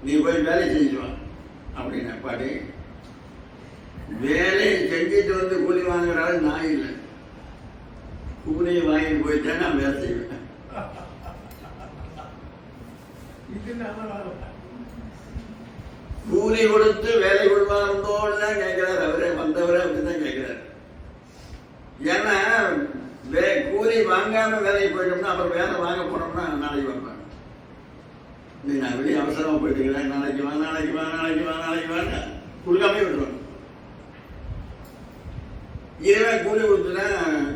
நீ போய் வேலை செஞ்சுவான் அப்படின்னு. பாட்டி, வேலையை செஞ்சுட்டு வந்து கூலி வாங்குறாரு நான் இல்லை, கூலியை வாங்கிட்டு போயிட்டேன் நான் வேலை செய்வேன். கூலி கொடுத்து வேலை கொள்வாருந்தோடு தான் கேட்கிறார் அவரே, வந்தவரே அப்படிதான் கேட்கிறார். ஏன்னா கூலி வாங்காம வேலைக்கு போயிட்டோம்னா அப்புறம் வேலை வாங்க போனோம்னா நாளைக்கு வைப்பேன். நீ நான் வெளியே அவசரமா போயிட்டு நாளைக்கு வா நாளைக்கு வா நாளைக்கு வா நாளைக்கு வாங்க கொடுக்காமே விட்டுருவேன். இதுவே கூலி கொடுத்துனா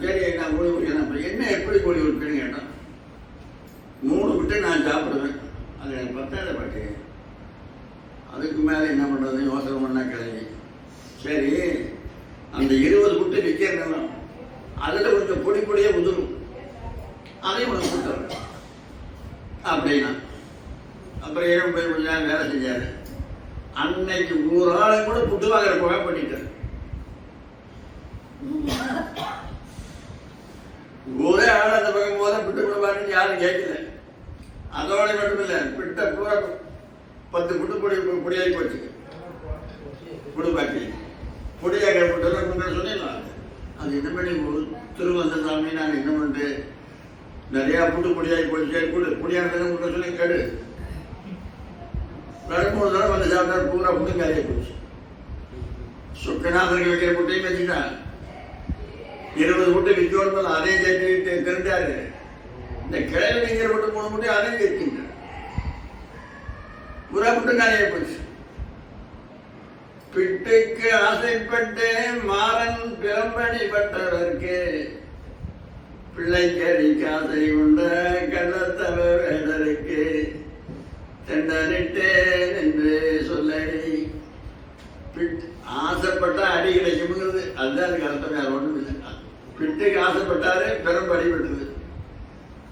சரி நான் கூலி கொடுக்கிறேன். என்ன எப்படி கூலி கொடுப்பேன்னு கேட்டான். 3 விட்டு நான் சாப்பிடுவேன், அது எனக்கு பத்தாத பாட்டி, அதுக்கு மேலே என்ன பண்ணுறது யோசனை பண்ணா கிளம்பி. சரி, அந்த 20 விட்டு விற்கிறதெல்லாம் அதில் கொஞ்சம் பொடியே உதிரும், அதையும் உனக்கு கொடுத்துறேன் அப்படின்னா. அப்புறம் ஏன் போய் கொஞ்ச நேரம் வேலை செஞ்சாரு. அன்னைக்கு 100 ஆளை கூட புட்டு வாங்குற போக பண்ணிட்டார். ஒரே ஆள் அந்த பக்கம் போத பிட்டு கூட பாருன்னு யாரும் கேட்கல. அதோட மட்டும் இல்லை, பிட்ட பூரா 10 புட்டு பொடியாகி போச்சு. புடு பாக்கி பொடியாக புட்டு சொல்லிடலாம். அது என்ன பண்ணி திருவந்த சாமி நான் என்ன பண்ணிட்டு நிறையா புட்டு பொடியாகி போச்சு, பொடியாக சொல்லி கெடு 2-3 தடவை வந்து சாப்பிட்டா பூரா புட்டு காலியாக போச்சு. சுக்கநாதனுக்கு வைக்கிற புட்டையும் வச்சுட்டான். 20 புட்டு விற்கணும், அதையும் சேர்த்து தெரிஞ்சாரு. இந்த கிழமை வைக்கிற புட்டு 3 புட்டு அதையும் வைக்கின்ற பூரா புட்டு காலியாக போச்சு. பிட்டுக்கு ஆசைப்பட்டு மாறன் பிறம்படி பட்டவர்க்கு பிள்ளைக்கடி காசை உண்ட கள்ளத்தவ வேடருக்கு தெண்டனிட்டேன் என்று சொல்லடி. ஆசைப்பட்டா அடி கிடைக்கும்ங்கிறது அதுதான் அதுக்கு அர்த்தம், வேற ஒன்றும் இல்லை. பிட்டுக்கு ஆசைப்பட்டாரு, பெரும்படி விட்டுது.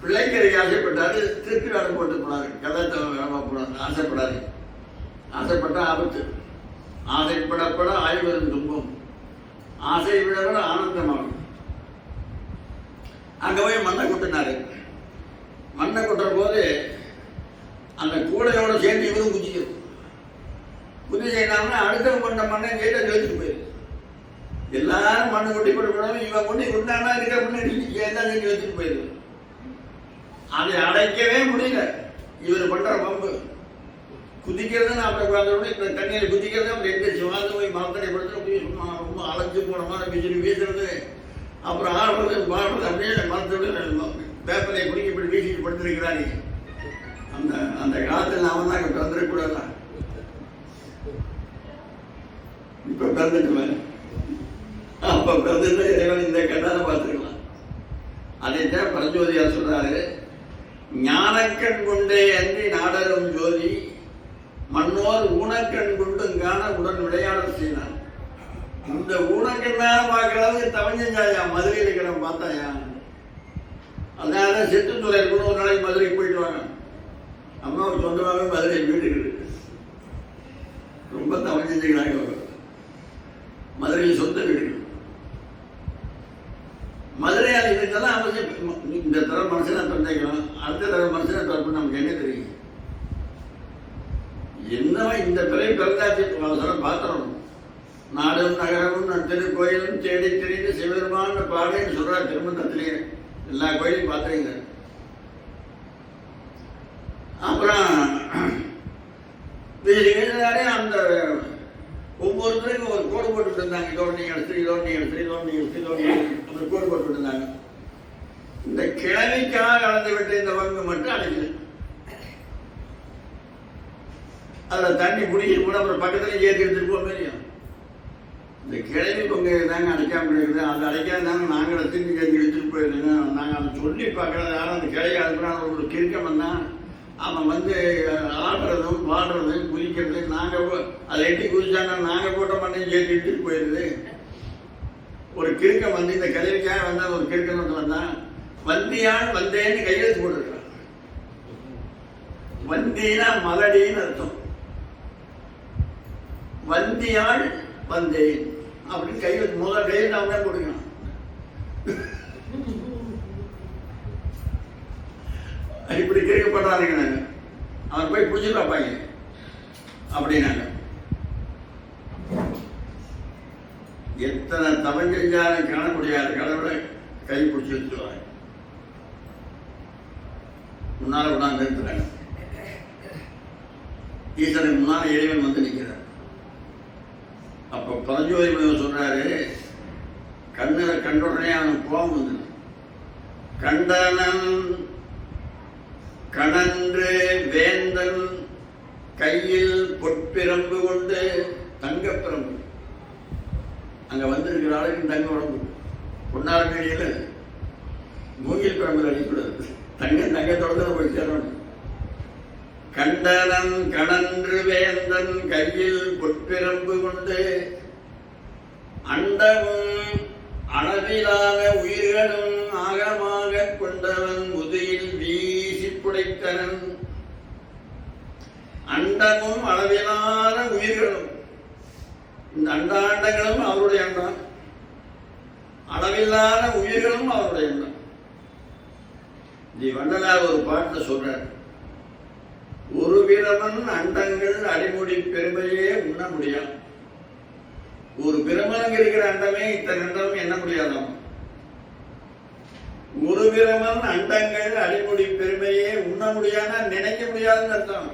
பிள்ளைக்கறிக்கு ஆசைப்பட்டாரு, திருப்பி வேலை போட்டு போனாரு, கள்ளத்தவ வேலை போனாரு. ஆசைப்படாது, ஆசைப்பட்டா ஆபத்து. ஆசைப்படப்பட ஆய்வரும் துன்பம், ஆசை விட ஆனந்தமாகும். அங்க போய் மண்ணை கொட்டினாரு. மண்ணை கொட்டுற போது அந்த கூடையோட சேர்ந்து இவரும் குதிக்கணும். குதி செய்யலாம்னா அடுத்தவங்க கொண்ட மண்ணை கேட்ட ஜோதிச்சு போயிருக்கு. எல்லாரும் மண்ணை கொட்டி கொடுக்கணும், இவன் கொண்டு கொண்டானா இருக்கிற மண்ணை சேர்ந்தா செஞ்சு வச்சுட்டு போயிருக்கு. அதை அடைக்கவே முடியல. இவர் பண்ற பம்பு குதிக்கிறது, அப்புறம் இந்த தண்ணியில் குதிக்கிறது, அப்புறம் எந்திரிச்சு வாழ்ந்து போய் மரத்தடை படுத்து ரொம்ப அலைஞ்சு போன மாதிரி விசிறி வீசுறது, அப்புறம் ஆடுறது பாடுறது, அப்படியே மரத்தோட பேப்பரை குடிக்க இப்படி வீசிட்டு படுத்திருக்கிறாரு. அந்த அந்த காலத்தில் அவன் தான் பிறந்திருக்கூடாது, இப்ப பிறந்துட்டு அப்ப பிறந்துட்டு இறைவன் இந்த கண்ணால பார்த்துருக்கலாம். அதைத்தான் பரஞ்சோதியார் சொல்றாரு. ஞானக்கண் கொண்டே அன்றி நாடரும் ஜோதி மன்னோர் ஊனக்கண் கொண்டும் காண உடன் விளையாடல் செய்தான். இந்த ஊனக்கண்ணார பார்க்கறதுக்கு தவஞ்சஞ்சாயா மதுரையில் இருக்கிறவன் பார்த்தாயா. அதனால செத்துத்துறை கூட ஒரு நாளைக்கு மதுரைக்கு போயிட்டு வாங்க. அம்மாவுக்கு சொந்தமாகவே மதுரை வீடு இருக்கு. ரொம்ப தவஞ்சஞ்சுக்கிறாங்க. மதுரையில் சொந்த வீடு. மதுரையால் இருந்தாலும் அவசியம். இந்த தர மனுஷனை திறந்துக்கலாம், அடுத்த தர மனுஷனை திறப்பு நமக்கு என்ன தெரியும்? என்னவா இந்த பிறகு பிறந்தாச்சு பாத்திரம் நாடும் நகரமும் திருக்கோயிலும் தேடி தெரிந்து சிவருமான பாடேன்னு சொல்றாரு திருமணத்திலேயே. எல்லா கோயிலையும் பார்த்துருங்க. அப்புறம் அந்த ஒவ்வொருத்தருக்கும் ஒரு கோடு போட்டு இருந்தாங்க. இதோடு நீங்க எடுத்து இதோடு நீங்க எடுத்து இதோடு நீங்க எடுத்து இதோடு அப்படி கோடு போட்டு இருந்தாங்க. இந்த கிழமைக்காக கலந்து விட்டு இந்த பங்கு மட்டும் அடைக்குது. அதில் தண்ணி குடிக்கிட்டு கூட அப்புறம் பக்கத்துல ஏற்றி எடுத்துட்டு போக முடியும். இந்த கிழமை பங்கு தாங்க அடைக்காம இருக்குது. அது அடைக்காதாங்க நாங்கள் திரும்பி ஏற்றி எடுத்துட்டு போயிருந்தோங்க. நாங்கள் அதை சொல்லி பார்க்கறது யாரும் அந்த கிளையை அனுப்புறாங்க. ஒரு கிறுக்கம் வந்தான் அவன் வந்து ஆடுறதும் பாடுறதும் குதிக்கிறது. நாங்கள் அதை எட்டி குதிச்சாங்க. நாங்கள் போட்ட மட்டும் ஏற்றி எடுத்துட்டு போயிருது. ஒரு கிறுக்கம் வந்து இந்த கிழமைக்காக வந்தா ஒரு கிறுக்கம் வந்து வந்தான். வந்தியான் வந்தேன்னு கையெழுத்து போட்டுருக்கான். வந்தினா மலடின்னு அர்த்தம். வந்தியாள் வந்தேன் அப்படின்னு கையெழுத்து முதல் கையெழுத்து அவன் தான் போட்டுக்கணும். இப்படி கேட்கப்படுறாருங்க. நாங்க அவன் போய் பிடிச்சி பார்ப்பாங்க அப்படின்னாங்க. எத்தனை தவம் செஞ்சாலும் காண முடியாத கடவுளை கை பிடிச்சி வச்சுருவாங்க. முன்னால கொண்டாந்து நிறுத்துறாங்க. ஈஸ்வரன் முன்னால இறைவன் வந்து நிற்கிறார். அப்ப பரஞ்சோதி முனிவர் சொல்றாரு, கண்ணுல கண்ட உடனே அவனுக்கு கோபம் வந்து கண்டனன் கணன்று வேந்தன் கையில் பொற்பிரம்பு கொண்டு தங்கப்பிரம்பு. அங்க வந்திருக்கிற ஆளுக்கு தங்க உடம்பு பொன்னார மேடியில மூங்கில் பிரம்பு அடிக்கூடாது. தங்கத்தோட போய் சேரணும். கண்டனன் கணன்று வேந்தன் கையில் பொற்பிரம்பு கொண்டு அண்டமும் அளவிலான உயிர்களும் ஆகமாக கொண்டவன் முதுகில் வீசி புடைத்தனன். அண்டமும் அளவிலான உயிர்களும், இந்த அண்டாண்டங்களும் அவருடைய அண்டம், அளவிலான உயிர்களும் அவருடைய அண்டம். இது வண்டலார் ஒரு பாட்டுல சொல்றார், ஒரு பிரமன் அண்டங்கள் அடிமுடி பெருமையே உண்ண முடியாது. ஒரு பிரமனுக்கு இருக்கிற அண்டமே இத்தனை அண்டம் என்ன முடியாதாம். ஒரு பிரமன் அண்டங்கள் அடிமுடி பெருமையே உண்ண முடியாதுன்னா நினைக்க முடியாதுன்னு அர்த்தம்.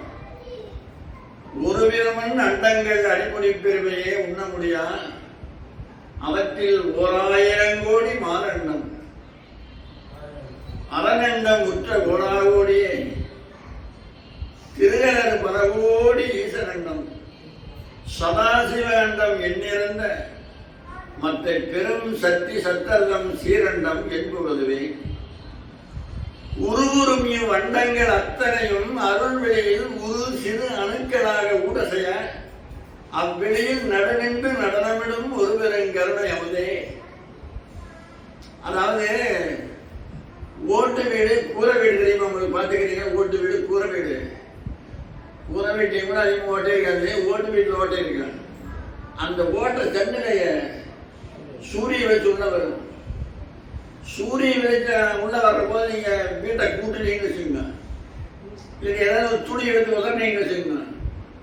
ஒரு பிரமன் அண்டங்கள் அடிமுடி பெருமையே உண்ண முடியா. அவற்றில் 1000 கோடி மாரண்டம் அரணண்டம் உற்ற கோடாகோடியே திருகலர் பரகோடி ஈசனண்டம் சதாசிவ அண்டம் எண்ணிறந்த மற்ற பெரும் சக்தி சத்தர்தம் சீரண்டம் என்பதுவே. உருவுறும் இவ்வண்டங்கள் அத்தனையும் அருள் வெளியில் உரு சிறு அணுக்களாக ஊடசைய அவ்வெளியில் நடுநின்று நடனமிடும் ஒரு பெருங்கருணை அமுதே. அதாவது ஓட்டு வீடு கூரை வீடு தெரியுமா உங்களுக்கு? பார்த்துக்கிறீங்க, ஓட்டு வீடு கூரை வீடு. கூரை வீட்டையும் கூட அதிகமாக ஓட்டே இருக்காது, ஓட்டு வீட்டில் ஓட்டே இருக்காங்க. அந்த ஓட்டை தண்ணிலைய சூரிய வெளிச்சம் உள்ள வரும். சூரிய வெளிச்சம் உள்ள வர்ற போது நீங்க வீட்டை கூட்டுனீங்கன்னு வச்சுக்கோங்க, இல்லை ஏதாவது ஒரு துணி எடுத்து உதறினீங்கன்னு வச்சுக்கோங்க,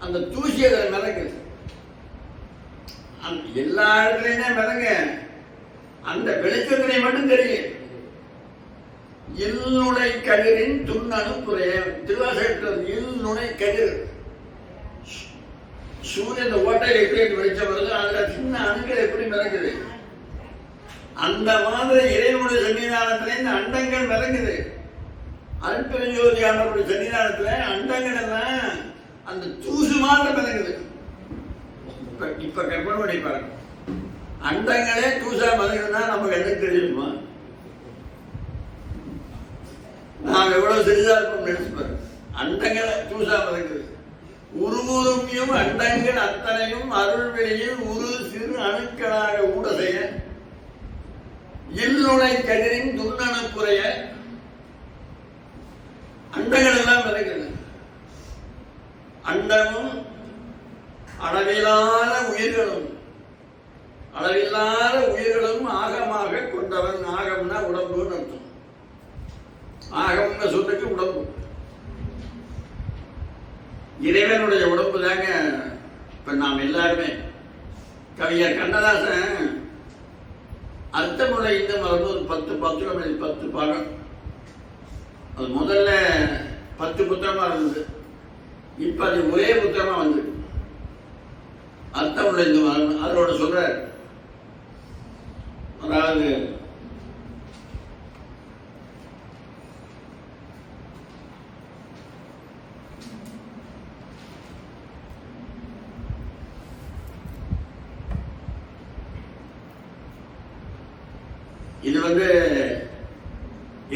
அந்த தூசி அதில் மிதங்குது. எல்லா இடத்துலையுமே மிதங்க, அந்த வெளிச்சத்தினை மட்டும் தெரியும். இல்நுனை கதிரின் துண்ணணு குறைய திருவாசகத்தில் இல்நுனை கதிர். சூரியன் ஓட்டையில் எப்படி வெளிச்சம் வருது, அதுல சின்ன அணுக்கள் எப்படி மிதக்குது, அந்த மாதிரி இறைவனுடைய சன்னிதானத்துல இந்த அண்டங்கள் மிதங்குது. அருட்பெருஞ்சோதி ஆண்டவருடைய சன்னிதானத்துல அண்டங்கள் எல்லாம் அந்த தூசு மாதிரி மிதங்குது. இப்ப கற்பனை பண்ணி பாருங்க, அண்டங்களே தூசா மிதங்குதுன்னா நமக்கு என்ன தெரியுமா? நாம் எவ்வளவு சிறிதா இருப்போம் நினைச்சுப்பாரு. அண்டங்களை தூசாம இருக்குது. உருவுருமியும் அண்டங்கள் அத்தனையும் அருள் வெளியில் உரு சிறு அணுக்களாக ஊட செய்ய இல்லுணை கதிரின் துண்ணண குறைய அண்டங்கள் எல்லாம் விளைகிறது. அண்டமும் அளவில்லாத உயிர்களும் ஆகமாக கொண்டவன். ஆகம்னா உடம்புன்னு அர்த்தம். ஆகம்னு சொல்றதுக்கு உடம்பு. இறைவனுடைய உடம்பு தாங்க. இப்ப நாம் எல்லாருமே கவிஞர் கண்ணதாசன் அர்த்தமுறை இந்த மரபு ஒரு 10 பாடம். அது முதல்ல 10 புத்தகமா இருந்தது. இப்ப அது ஒரே புத்தகமா வந்து அர்த்தமுள்ள இந்த மரபு அதோட சொல்ற. அதாவது இது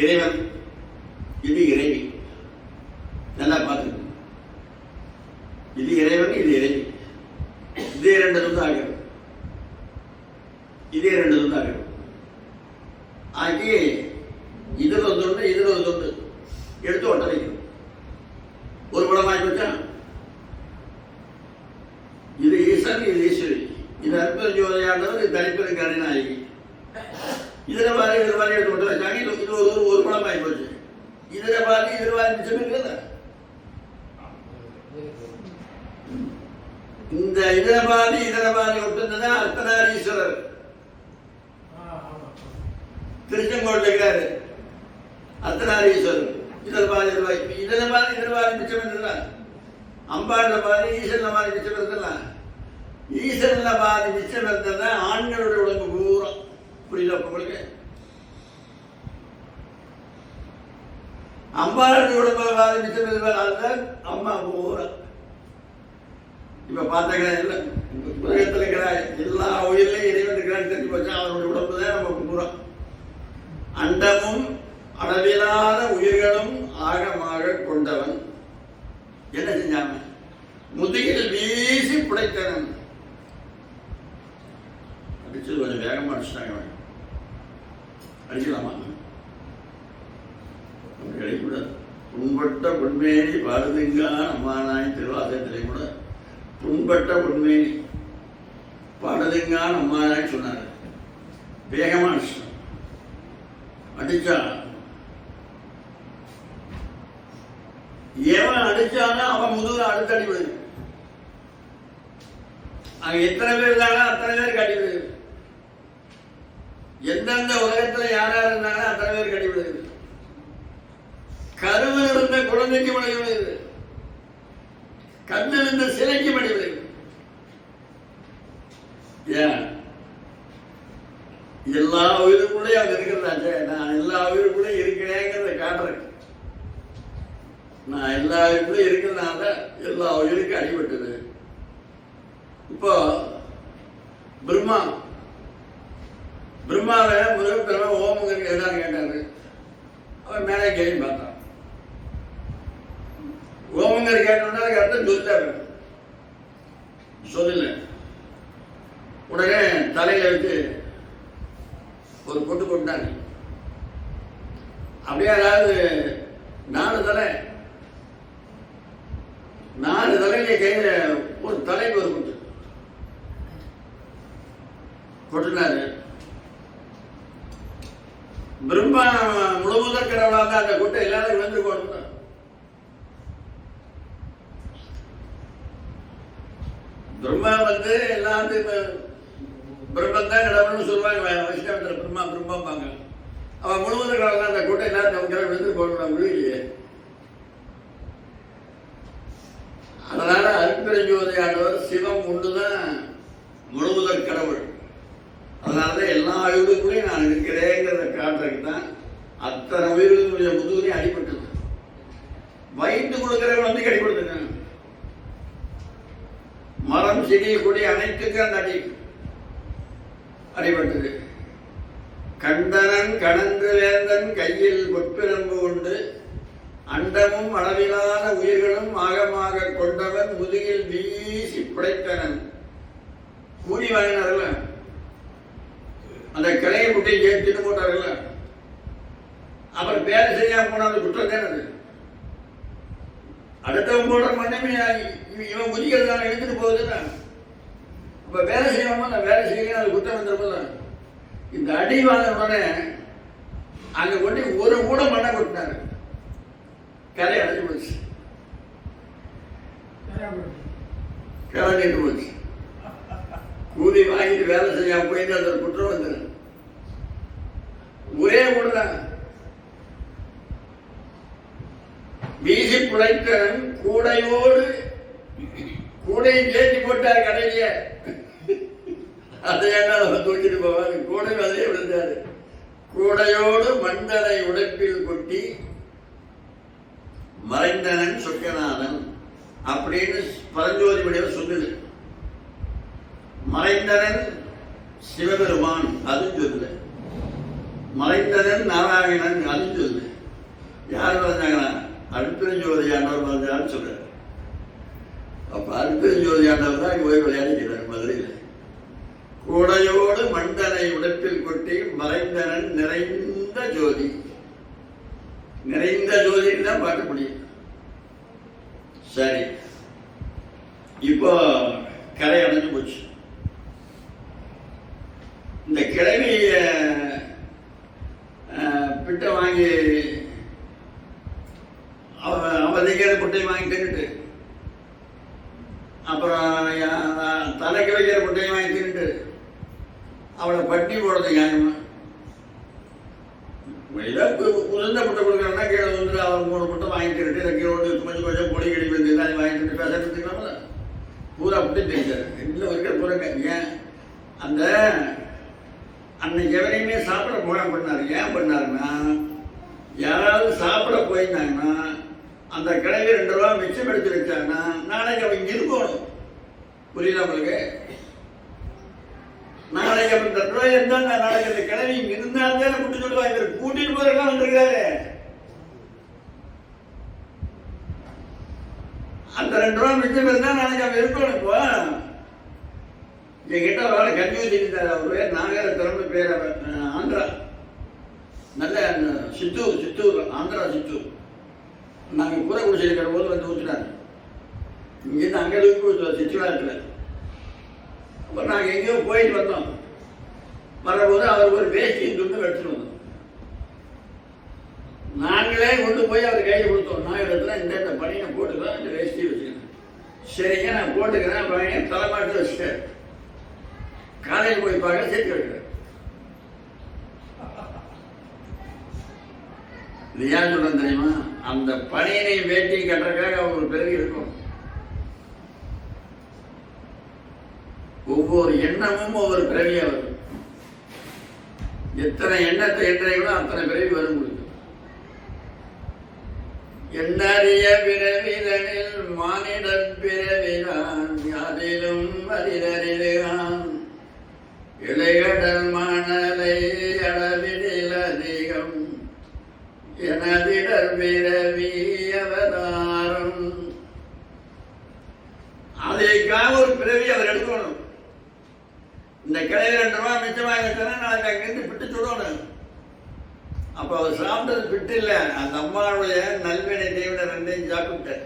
இறைவன், இது இறைவி. நல்லா பார்த்துக்கணும். இது இறைவன், இது இறைவி. இதே 2 துண்டு ஆகிறது. இதே 2 துண்டு ஆகிறது. ஆகி இதுல ஒரு துண்டு, இதுல ஒரு துண்டு எடுத்து ஒட்ட வைக்கணும். ஒரு படமாக்கி வச்சா இது ஈசன், இது ஈஸ்வரி. இது அற்புத ஜோதியானவர், இது தனிப்பெரும் கருணாயகி. இதுல பாதி எடுத்து ஒட்ட வச்சாங்க. இது ஒரு படமாகி போச்சு. இதுல பாதி மிச்சம் இருக்குல்ல. இந்த இதர பாதி ஒட்டுதான் அர்த்தநாரீஸ்வரர். திருச்செங்கோட்டில் இருக்கிறாரு அர்த்தநாரீஸ்வரர். இதர பாதி மிச்சம் இருக்குல்ல. அம்பாடுல பாதி, ஈசன்ல பாதி மிச்சம் இருக்குல்ல. ஈசன்ல பாதி மிச்சம் இருந்ததுதான் ஆண்களுடைய உடம்பு பூரா. புரியல உங்களுக்கு? அம்பாளுடைய உடம்பு பாதி மிச்சம் அதுதான் அம்மா பூரா. இப்ப பார்த்தாங்க உலகத்தில் இருக்கிற எல்லா உயிரிலையும் இறைவன் இருக்கிறான்னு தெரிஞ்சு போச்சா. அவருடைய உடம்பு தான் நமக்கு பூரா. அண்டமும் அளவிலாத உயிர்களும் ஆகமாக கொண்டவன். என்ன செஞ்சாங்க? முதுகில் வீசி புடைத்தவன். அடிச்சது கொஞ்சம் வேகமா அடிச்சுட்டாங்க. அடிக்கலாமா? கிடைக்கூடாது. புண்பட்ட பொன்மேனி பாடுதுங்கா அம்மானாய் திருவாசகத்திலே கூட புண்பட்ட பொன்மேனி பாடுதுங்கான் அம்மானாய் சொன்னார். வேகமா அடிச்சா எவன் அடிச்சானா அவன் முதுகுல அடுத்த அடி விழுது. அங்க எத்தனை பேர் இருந்தாங்க அத்தனை பேருக்கு அடி விழுது. எந்தெந்த உலகத்துல யாரா இருந்தாங்க அத்தனை பேருக்கு அடி விழுது. கருவில் இருந்த குழந்தைக்கு மழை விழுது. கண்ணில் இருந்த சிலைக்கு மழை விழுது. ஏன்? எல்லா உயிருக்குள்ளேயும் அங்க இருக்கிறதாச்சே. நான் எல்லா உயிருக்குள்ளேயும் இருக்கிறேங்கிறத காட்டுறேன். நான் எல்லா உயிருக்குள்ளேயும் இருக்கிறதுனால எல்லா உயிருக்கும் அடிபட்டது. இப்போ பிரம்மாவை முதல் தடவை ஓமங்கருக்கு எதாவது கேட்டாரு. அவன் மேலே கேள்வி பார்த்தான். ஓமங்கர் கேட்டோம்னா அதுக்கு அர்த்தம் சொல்லிட்டாரு. சொல்லல. உடனே தலையில வச்சு ஒரு கொட்டு கொண்டாங்க. அப்படியே அதாவது 4 தலையில கையில ஒரு தலைக்கு ஒரு கொட்டு கொட்டினாரு. பிரம்மா முழுவதற்கு அந்த கொட்டை எல்லாரும் வந்து கொடுத்தார். பிரம்மா எல்லாத்துக்கும் பிரம்மன் தான் கடவுள்னு சொல்லுவாங்க. வைஷ்ணவத்தில் பிரம்மாப்பாங்க. அவன் முழுவதற்கு அந்த கொட்டை எல்லாரும் நமக்கு விழுந்து போடணும். விழுலையே. அதனால அருட்பெருஞ்சோதியானவர் சிவம் ஒன்றுதான் முழுவதற் கடவுள். அதனாலதான் எல்லா உயிருக்குள்ளேயும் நான் இருக்கிறேங்கிறத காட்டுறதுக்கு தான் அத்தனை உயிர்களுடைய முதுகுலையும் அடிபட்டது. வயிற்று கொடுக்கிறவங்க வந்து அடிபடுத்துங்க. மரம் செடி கொடி அனைத்துக்கும் அந்த அடிபட்டது. கண்டனன் கடந்து வேந்தன் கையில் பொற்பிரம்பு கொண்டு அண்டமும் அளவிலான உயிர்களும் ஆகமாக கொண்டவன் முதுகில் வீசி பிழைத்தனன். கூலி வாங்கினார்ல, அந்த கிளைய முட்டை ஏற்றிட்டு போட்டார்ல, அப்புறம் வேலை செய்யாம போன அந்த குற்றம் தானே அது. அடுத்தவன் போடுற மண்ணமே இவன் குதிக்கிறதுனால எடுத்துட்டு போகுதுன்னா, அப்ப வேலை செய்யாம நான் வேலை செய்ய அது குற்றம் வந்துருப்போது. இந்த அடி வாங்கின உடனே அங்க கொண்டு ஒரு கூட மண்ணை கொட்டினாரு, கரை அடைஞ்சு போச்சு, கரை நின்று போச்சு. கூலி வாங்கிட்டு வேலை செய்யாம போயிட்டு அந்த குற்றம் வந்து ஒரே கூடதான் வீசி பிழைத்தன். கூடையோடு கூடையும் சேர்த்து போட்டார் கடையில, அதையான தூக்கிட்டு போவாரு. கூடை அதையே விழுந்தாரு. கூடையோடு மண்டனை உடைப்பில் கொட்டி மறைந்தனன் சொக்கநாதன் அப்படின்னு பரஞ்சோதி வடிவம் சொல்லுது. மறைந்தனன் சிவபெருமான் அதுவும் சொல்லு, மறைந்தனன் நாராயணன் அதுவும் சொல்லு. யார் வந்தாங்கன்னா அருட்பெருஞ்சோதி ஆண்டவர் வந்தான்னு சொல்றாரு. அப்ப அருட்பெருஞ்சோதி ஆண்டவர் தான் போய் விளையாடிக்கிறார் மதுரையில். கூடையோடு மண்டனை உடைப்பில் கொட்டி மறைந்தனன் நிறைந்த ஜோதி. நிறைந்த ஜோதின்னு தான் பார்க்க முடியும். சரி, இப்போ கரை அடைஞ்சு போச்சு. இந்த கிழவிய பிட்டை வாங்கி அவன் திங்கிற புட்டையை வாங்கி தின்னுட்டு, அப்புறம் தலைக்கு வைக்கிற புட்டையை வாங்கி தின்னுட்டு அவளை பட்டி போடுறது நியாயமா? உசந்த புட்டை கொடுக்குறோம்னா கீழே வந்து அவன் 3 புட்டை வாங்கி தின்னுட்டு கீழே கொஞ்சம் கொஞ்சம் பொடி கடி வந்து எல்லாம் வாங்கிட்டு பேச எடுத்துக்கலாம்ல. பூரா புட்டை தெரிஞ்சாரு இல்லை இருக்கிற பூரா. ஏன் அந்த அன்னைக்கு எவரையுமே சாப்பிட போக பண்ணாரு. ஏன் பண்ணாருன்னா, யாராவது சாப்பிட போயிருந்தாங்கன்னா அந்த கிழவி 2 ரூபா மிச்சம் எடுத்து வச்சாங்கன்னா நாளைக்கு அவன் இங்க இருக்கணும். புரியுதா உங்களுக்கு? நாளைக்கு அவன் 2 ரூபாய் இருந்தாங்க, நாளைக்கு அந்த கிழவி இங்க இருந்தால்தான் கூட்டி சொல்லுவாங்க. கூட்டிட்டு போறதுலாம் வந்திருக்காரு. அந்த 2 ரூபா மிச்சம் இருந்தா நாளைக்கு அவன் இருக்கணும். இப்போ என்கிட்ட அவரால் கஞ்சி வச்சுக்கிட்டார். அவர் பேர் நாகரத்திரம்னு பேர். ஆந்திரா, நல்ல சித்தூர் ஆந்திரா சித்தூர். நாங்கள் கூரை குடிச்சிருக்கிற போது வந்து ஊற்றினாங்க. இங்கேருந்து அங்கே தூக்கி ஊற்றுவோம் சிச்சுவாரத்தில். அப்போ நாங்கள் எங்கேயோ போயிட்டு வந்தோம். வரும்போது அவர் ஒரு வேஷ்டியும் துண்டு எடுத்துட்டு வந்தோம். நாங்களே கொண்டு போய் அவர் கையில் கொடுத்தோம். நான் இடத்துல இந்த பணியை போட்டுக்கலாம், இந்த வேஷ்டியை வச்சுக்கிறேன். சரிங்க நான் போட்டுக்கிறேன். பையன் தலைமாட்டு வச்சுட்டேன். காலையில் போய் பார்க்க சேர்த்து வைக்கிறேன். இது ஏன் சொல்றேன் தெரியுமா? அந்த பணியினை வேட்டி கட்டுறதுக்காக ஒரு பிறகு இருக்கும். ஒவ்வொரு எண்ணமும் ஒவ்வொரு பிறவியா வரும். எத்தனை எண்ணத்தை எண்ணைகளோ அத்தனை பிறவி வரும். உங்களுக்கு எண்ணறிய பிறவிதனில் மானிட பிறவிதான் யாதிலும் அறிதறிதான் இளையடல் மணலை அளவிடில் அதிகம் எனதிடர் பிறவி அவதாரம். அதைக்காக ஒரு பிறவி அவர் எடுக்கணும். இந்த கிளைய 2 ரூபா மிச்சமாக வச்சா நாளைக்கு அங்கிருந்து பிட்டு சொல்லணும். அப்ப அவர் சாப்பிட்டது பிட்டு இல்லை, அந்த அம்மாவுடைய நல்வினை தீவினை 2ஐயும் சாப்பிட்டார்.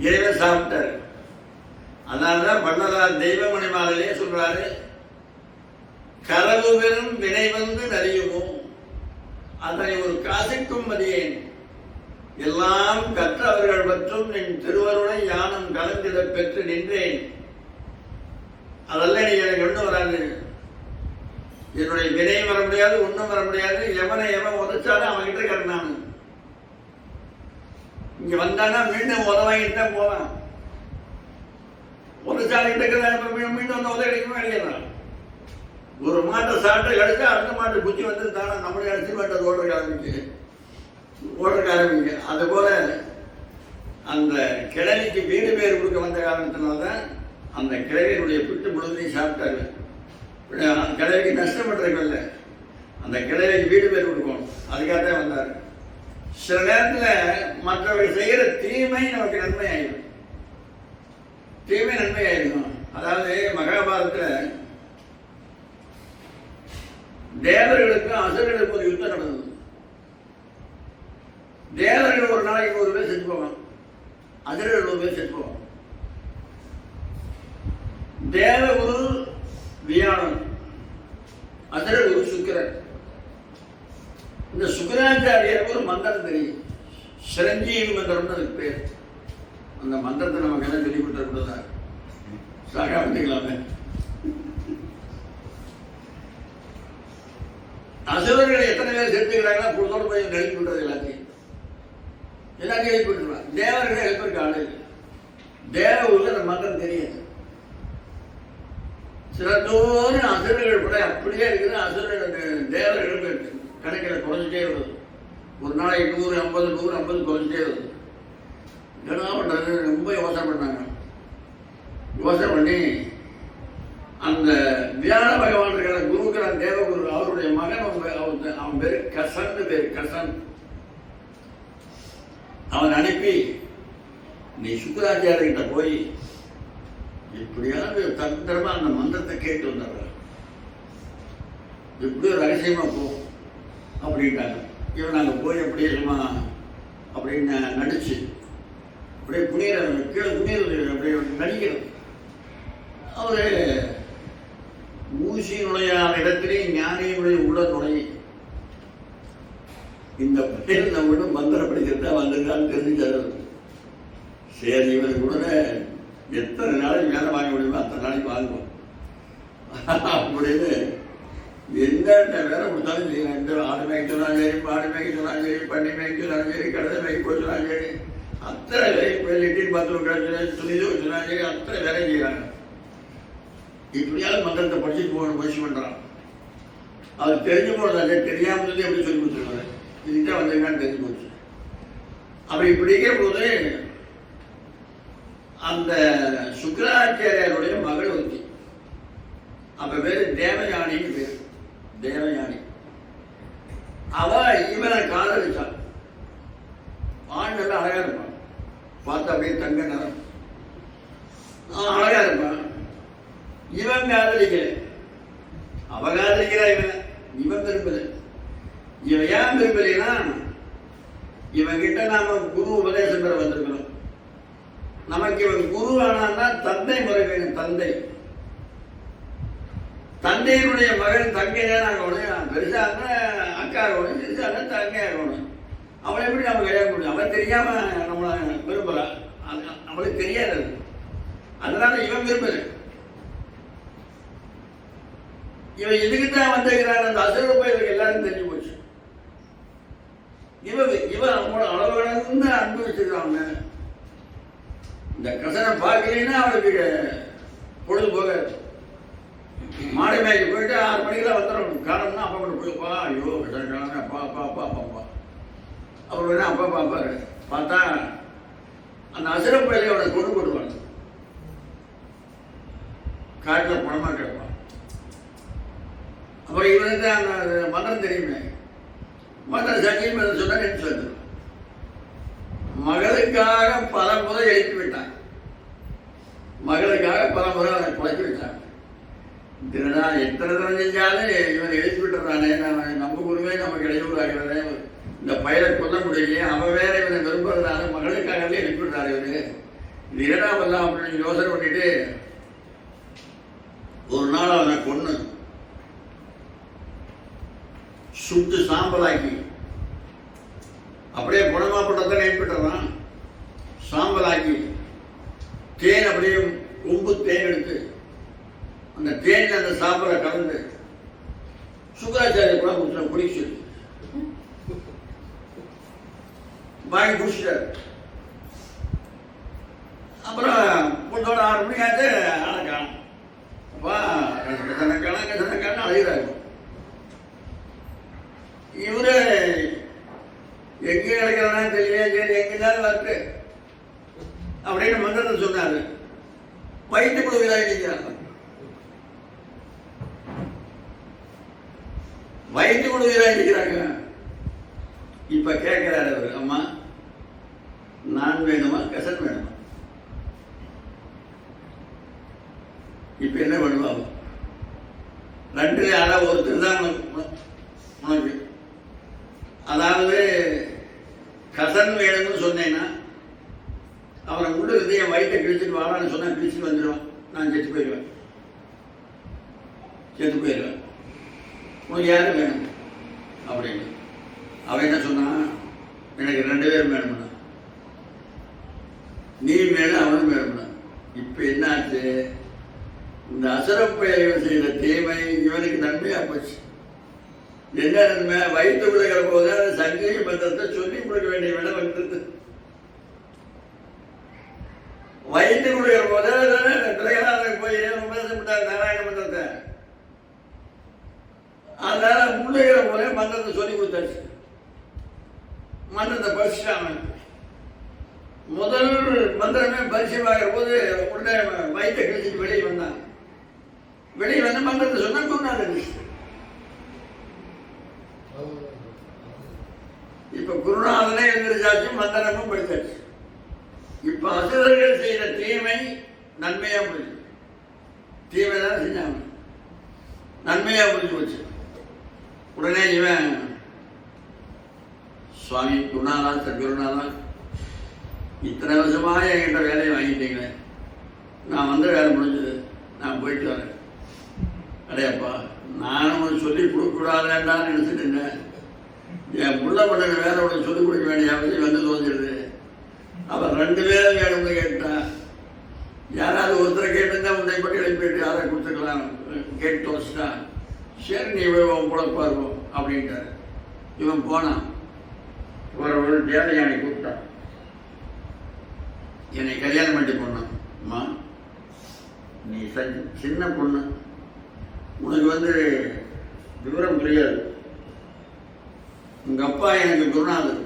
இறைவன் சாப்பிட்டார். அதனாலதான் வள்ளலார் தெய்வமணி மாலையிலே சொல்றாரு, கரவு பெறும் வினை வந்து நலியுமோ அதனை ஒரு காசுக்கும் மதியேன் எல்லாம் கற்றவர்கள் மற்றும் நின் திருவருளை யானும் கலந்திட பெற்று நின்றேன். அதெல்லாம் நீ எனக்கு ஒன்றும் வராது, என்னுடைய வினையும் வர முடியாது, ஒன்றும் வர முடியாது. எவன் உதச்சாலும் அவன்கிட்ட கட்டினான். இங்க வந்தானா மீண்டும் உதவாங்கிட்டு தான் போவான். உதச்சாலிக்கிட்ட மீண்டும் வந்து உதவி கிடைக்குமா கிடைக்கலாம். ஒரு மாட்டை சாப்பிட்டு கிடைச்சா அடுத்த மாட்டு குச்சி வந்து தானே நம்மளே அடிச்சு மாட்டை ஓடுறதுக்கு ஆரம்பிங்க. அது போல அந்த கிழவிக்கு வீடு பேர் கொடுக்க வந்த காரணத்தினால்தான் அந்த கிழவியினுடைய பிட்டு முழுதையும் சாப்பிட்டாரு. கிழவிக்கு நஷ்டப்பட்டிருக்கல, அந்த கிழவிக்கு வீடு பேர் கொடுக்கணும், அதுக்காகத்தான் வந்தார். சில நேரத்தில் மற்றவர்கள் செய்கிற தீமை நமக்கு நன்மை ஆயிடும். தீமை நன்மை ஆயிடும். அதாவது மகாபாரதத்தில் தேவர்களுக்கும் அசுரர்களுக்கும் ஒரு யுத்தம் நடந்தது. தேவர்கள் ஒரு நாளைக்கு 100 பேர் செத்து போவாங்க, அசுரர்கள் 100 பேர் செத்து போவாங்க. தேவகுரு வியாழன், அசுரகுரு சுக்கிரன். இந்த சுக்கராச்சாரியருக்கு ஒரு மந்திரம் தெரியும், சிரஞ்சீவி மந்திரம்னு அதுக்கு பேர். அந்த மந்திரத்தை நமக்கு எல்லாம் சொல்லி கொடுத்தா சாகாமத்திக்கலாமே. அசுரர்களை எத்தனை பேர் சேர்த்துக்கிறாங்களா பொழுதோடு போய் எழுப்பி விட்டுறது, எல்லாத்தையும் எழுப்பி விட்டுருவாங்க. தேவர்களை எழுப்பிருக்க ஆளு தேவருக்கு அந்த மந்திரம் தெரியாது. சில தோறும் அசுரர்கள் கூட அப்படியே இருக்குது. அசுரர்கள் தேவர்களுக்கு கணக்கில் குறைஞ்சிட்டே வருது. ஒரு நாளைக்கு 150 குறைஞ்சிட்டே வருது. என்ன பண்றது? ரொம்ப யோசனை பண்ணாங்க. யோசனை பண்ணி அந்த வியாழ பகவான் இருக்கிற குருக்கிறான் தேவகுரு, அவருடைய மகன் அவன் பேரு கசன். கசன் அவன் அனுப்பி, நீ சுக்கராச்சாரியர்கிட்ட போய் எப்படியாவது தந்திரமா அந்த மந்திரத்தை கேட்டு வந்துடுற, எப்படியோ ரகசியமா போ அப்படின்ட்டாங்க. இவன் நாங்க போய் அப்படியே சும்மா அப்படின்னு நடிச்சு அப்படியே புனியறது, கீழே புனியறது, அப்படியே நடிக்கிறது. அவரு ஊசியினுடைய இடத்திலே ஞானியினுடைய உள்ள நுழைய இந்த பையன் நம்ம மந்திரம் படிக்கிறதா வந்திருக்கான்னு தெரிஞ்சுக்காரு. சரி, இவன் கூட எத்தனை நாளைக்கு வேலை வாங்க முடியுமோ அத்தனை நாளைக்கு வாங்குவோம் அப்படின்னு எந்த வேலை கொடுத்தாலும் செய்யலாம். இந்த ஆடு மேய்க்க சொன்னாலும் சரி, மாடு மேய்க்க சொன்னாலும் சரி, பண்ணி மேய்க்க சொன்னாலும் சரி, கழுதை மேய்க்க போய் சொன்னாலும் சரி, அத்தனை வேலை லெட்டின் பாத்ரூம் கிடைச்சாலும் துணி சொன்னாலும் சரி, அத்தனை வேலை செய்யறாங்க. இப்படியாவது மந்திரத்தை படிச்சுட்டு போகணும் முயற்சி பண்றான். அவர் தெரிஞ்சு போனதாலே தெரியாம எப்படி சொல்லி கொடுத்துருவாரு. இதுதான் வந்திருக்கான்னு தெரிஞ்சு போச்சு. அப்படி இப்படிங்கிற போது அந்த சுக்கராச்சாரியருடைய மகள் ஒருத்தி, அப்ப பேரு தேவயானின்னு பேரு. தேவயானி அவ இவனை காதலிச்சான். ஆண் நல்லா அழகா இருப்பான், பார்த்தா அப்படியே தங்க நிறம், அழகா இருப்பான். இவன் காதலிக்கல, அவ காதலிக்கிறா. இவன் விரும்பல. இவன் ஏன் விரும்பலைன்னா, இவன் கிட்ட நாம குரு உபதேசம் பெற வந்திருக்கணும். நமக்கு இவன் குரு ஆனா தந்தை முறை வேணும். தந்தையினுடைய மகன் தங்கையா நாங்கள் பெருசா அக்கா இருக்கணும், பெருசா தங்கையா இருக்கணும். அவளை எப்படி நம்ம கல்யாணம் முடியும்? அவன் தெரியாம நம்மளை விரும்பல, அவளுக்கு தெரியாது. அதனால இவன் விரும்பல. இவன் எதுக்குத்தான் வந்திருக்கிறான், அந்த அசுர பயிருக்கு எல்லாரும் தெரிஞ்சு போச்சு. இவன் அவங்களோட அளவு கடந்து அன்பு வச்சிருக்காங்க. இந்த கசனை பார்க்கலன்னா அவளுக்கு பொழுது போகாது. மாடு மேய்க்கு போயிட்டு 6 மணிக்கெல்லாம் வந்துடும். காரணம்னா அப்பா கொண்டு போய்ப்பா, ஐயோ கசனை அப்பா அப்பா அப்பா அப்பா அவர் வேணா அப்பா பாப்பாரு. பார்த்தா அந்த அசுர பயிரை அவனை கொண்டு போடுவாங்க. காட்டில் பணமா கிடப்பான். அப்புறம் இவனுக்கு அந்த மந்திரம் தெரியுமே, மந்திரம் சத்தியம் சொன்னா நினைச்சு வந்துடும். மகளுக்காக பல முறை எழுப்பி விட்டான். மகளுக்காக பல முறை அவனை குழப்பி விட்டான். எத்தனை தரம் செஞ்சாலும் இவன் எழுப்பி விட்டுறானே, நம்ம குருவே நமக்கு இடையூறு ஆகிறதே, இந்த பயிரை கொல்ல முடியலையே, அவன் வேற இவனை விரும்புறதுனால மகளுக்காகவே எழுப்பி விடுறாரு இவரு. இது இரண்டா வரலாம் அப்படின்னு யோசனை பண்ணிட்டு ஒரு நாள் அவனை கொன்னு சுட்டு சாம்பலாக்கி அப்படியே குணமாப்பட்டதான் ஏற்பட்டுறான். சாம்பலாக்கி தேன் அப்படியே கொம்பு தேன் எடுத்து அந்த தேன் அந்த சாம்பலை கலந்து சுக்கராச்சாரிய கூட குடிச்சு வாங்கி குடிச்சிட்டாரு. அப்புறம் பொண்ணோட 6 மணி ஆச்சு, அழகான கசனக்கான அழுகிறாரு. இவரு எங்க கிடைக்கிறானா தெரியல, சரி எங்கேயாவது வரட்டு அப்படின்னு மந்திரத்தை சொன்னாரு. வயிற்றுக்குள்ள விழா நிற்கிறாங்க. வயிற்றுக்குள்ள விழா நிற்கிறாங்க. இப்ப கேட்கிறாரு அவர், அம்மா நான் வேணுமா கசன் வேணுமா? இப்ப என்ன பண்ணுவாங்க? ரெண்டு யாராவது ஒருத்தர் தான் உனக்கு. அதாவது கசன் வேணும்னு சொன்னேன்னா அவனை உள்ள இருந்து என் வயிற்றை கிழிச்சிட்டு வாழான்னு சொன்னா கிழிச்சிட்டு வந்துடுவான், நான் செத்து போயிடுவேன். உனக்கு யாரு வேணும் அப்படின்னு. அவன் என்ன சொன்னான், எனக்கு 2 பேரும் வேணும்னா, நீ வேணும் அவனும் வேணும்னா. இப்ப என்ன ஆச்சு, இந்த அசுரப்பெயர்கள் செய்த தீமை இவனுக்கு நன்மையா போச்சு. என்ன நன்மை? வயிற்றுக்குள்ள போது சங்கிலி மந்திரத்தை சொல்லி கொடுக்க வேண்டிய வேலை வந்தது. வயிற்றுக்குள்ள போது போய் உபதேசப்பட்டார் நாராயண மந்திரத்தை. அதனால முள்ளுகிற போல மந்திரத்தை சொல்லி கொடுத்தாச்சு. மந்திரத்தை பரிசுட்டாம முதல் மந்திரமே பரிசு வாங்குற போது உடனே வயிற்றை கிழிச்சிட்டு வெளியே வந்தான். வெளியே வந்து மந்திரத்தை சொன்னா குருநாதன். இப்ப குருநாதனே எழுந்திருச்சாச்சு, மந்திரமும் படித்தாச்சு. இப்ப அசுரர்கள் செய்த தீமை நன்மையா போச்சு. தீமை தான் செஞ்சாங்க, நன்மையா புரிஞ்சு போச்சு. உடனே இவன் சுவாமி குருநாதா, சத்குருநாதா, இத்தனை வருஷமாக என்கிட்ட வேலையை வாங்கிட்டீங்க, நான் வந்த வேலை முடிஞ்சது, நான் போயிட்டு வரேன். அடையப்பா, நானும் உனக்கு சொல்லி கொடுக்கூடாதான்னு நினைச்சிட்டு இருந்தேன். என் புள்ள பண்ண வேலை உனக்கு சொல்லிக் கொடுக்க வேண்டிய அவசியம் வந்து தோன்றிடுது. அவன் 2 பேரும் வேணும்னு கேட்டான். யாராவது ஒருத்தரை கேட்டுருந்தா உன்னை பற்றி எழுப்பிட்டு யாரை கொடுத்துக்கலாம் கேட்டு வச்சுட்டான். சரி நீ உன் பொழப்பா இருக்கும் அப்படின்ட்டார். இவன் போனான். ஒரு தேவயானை கூப்பிட்டான், என்னை கல்யாணம் பண்ணி போனான். அம்மா நீ சின்ன பொண்ணு, உனக்கு விவரம் புரியாது. உங்க அப்பா எனக்கு குருநாதர்.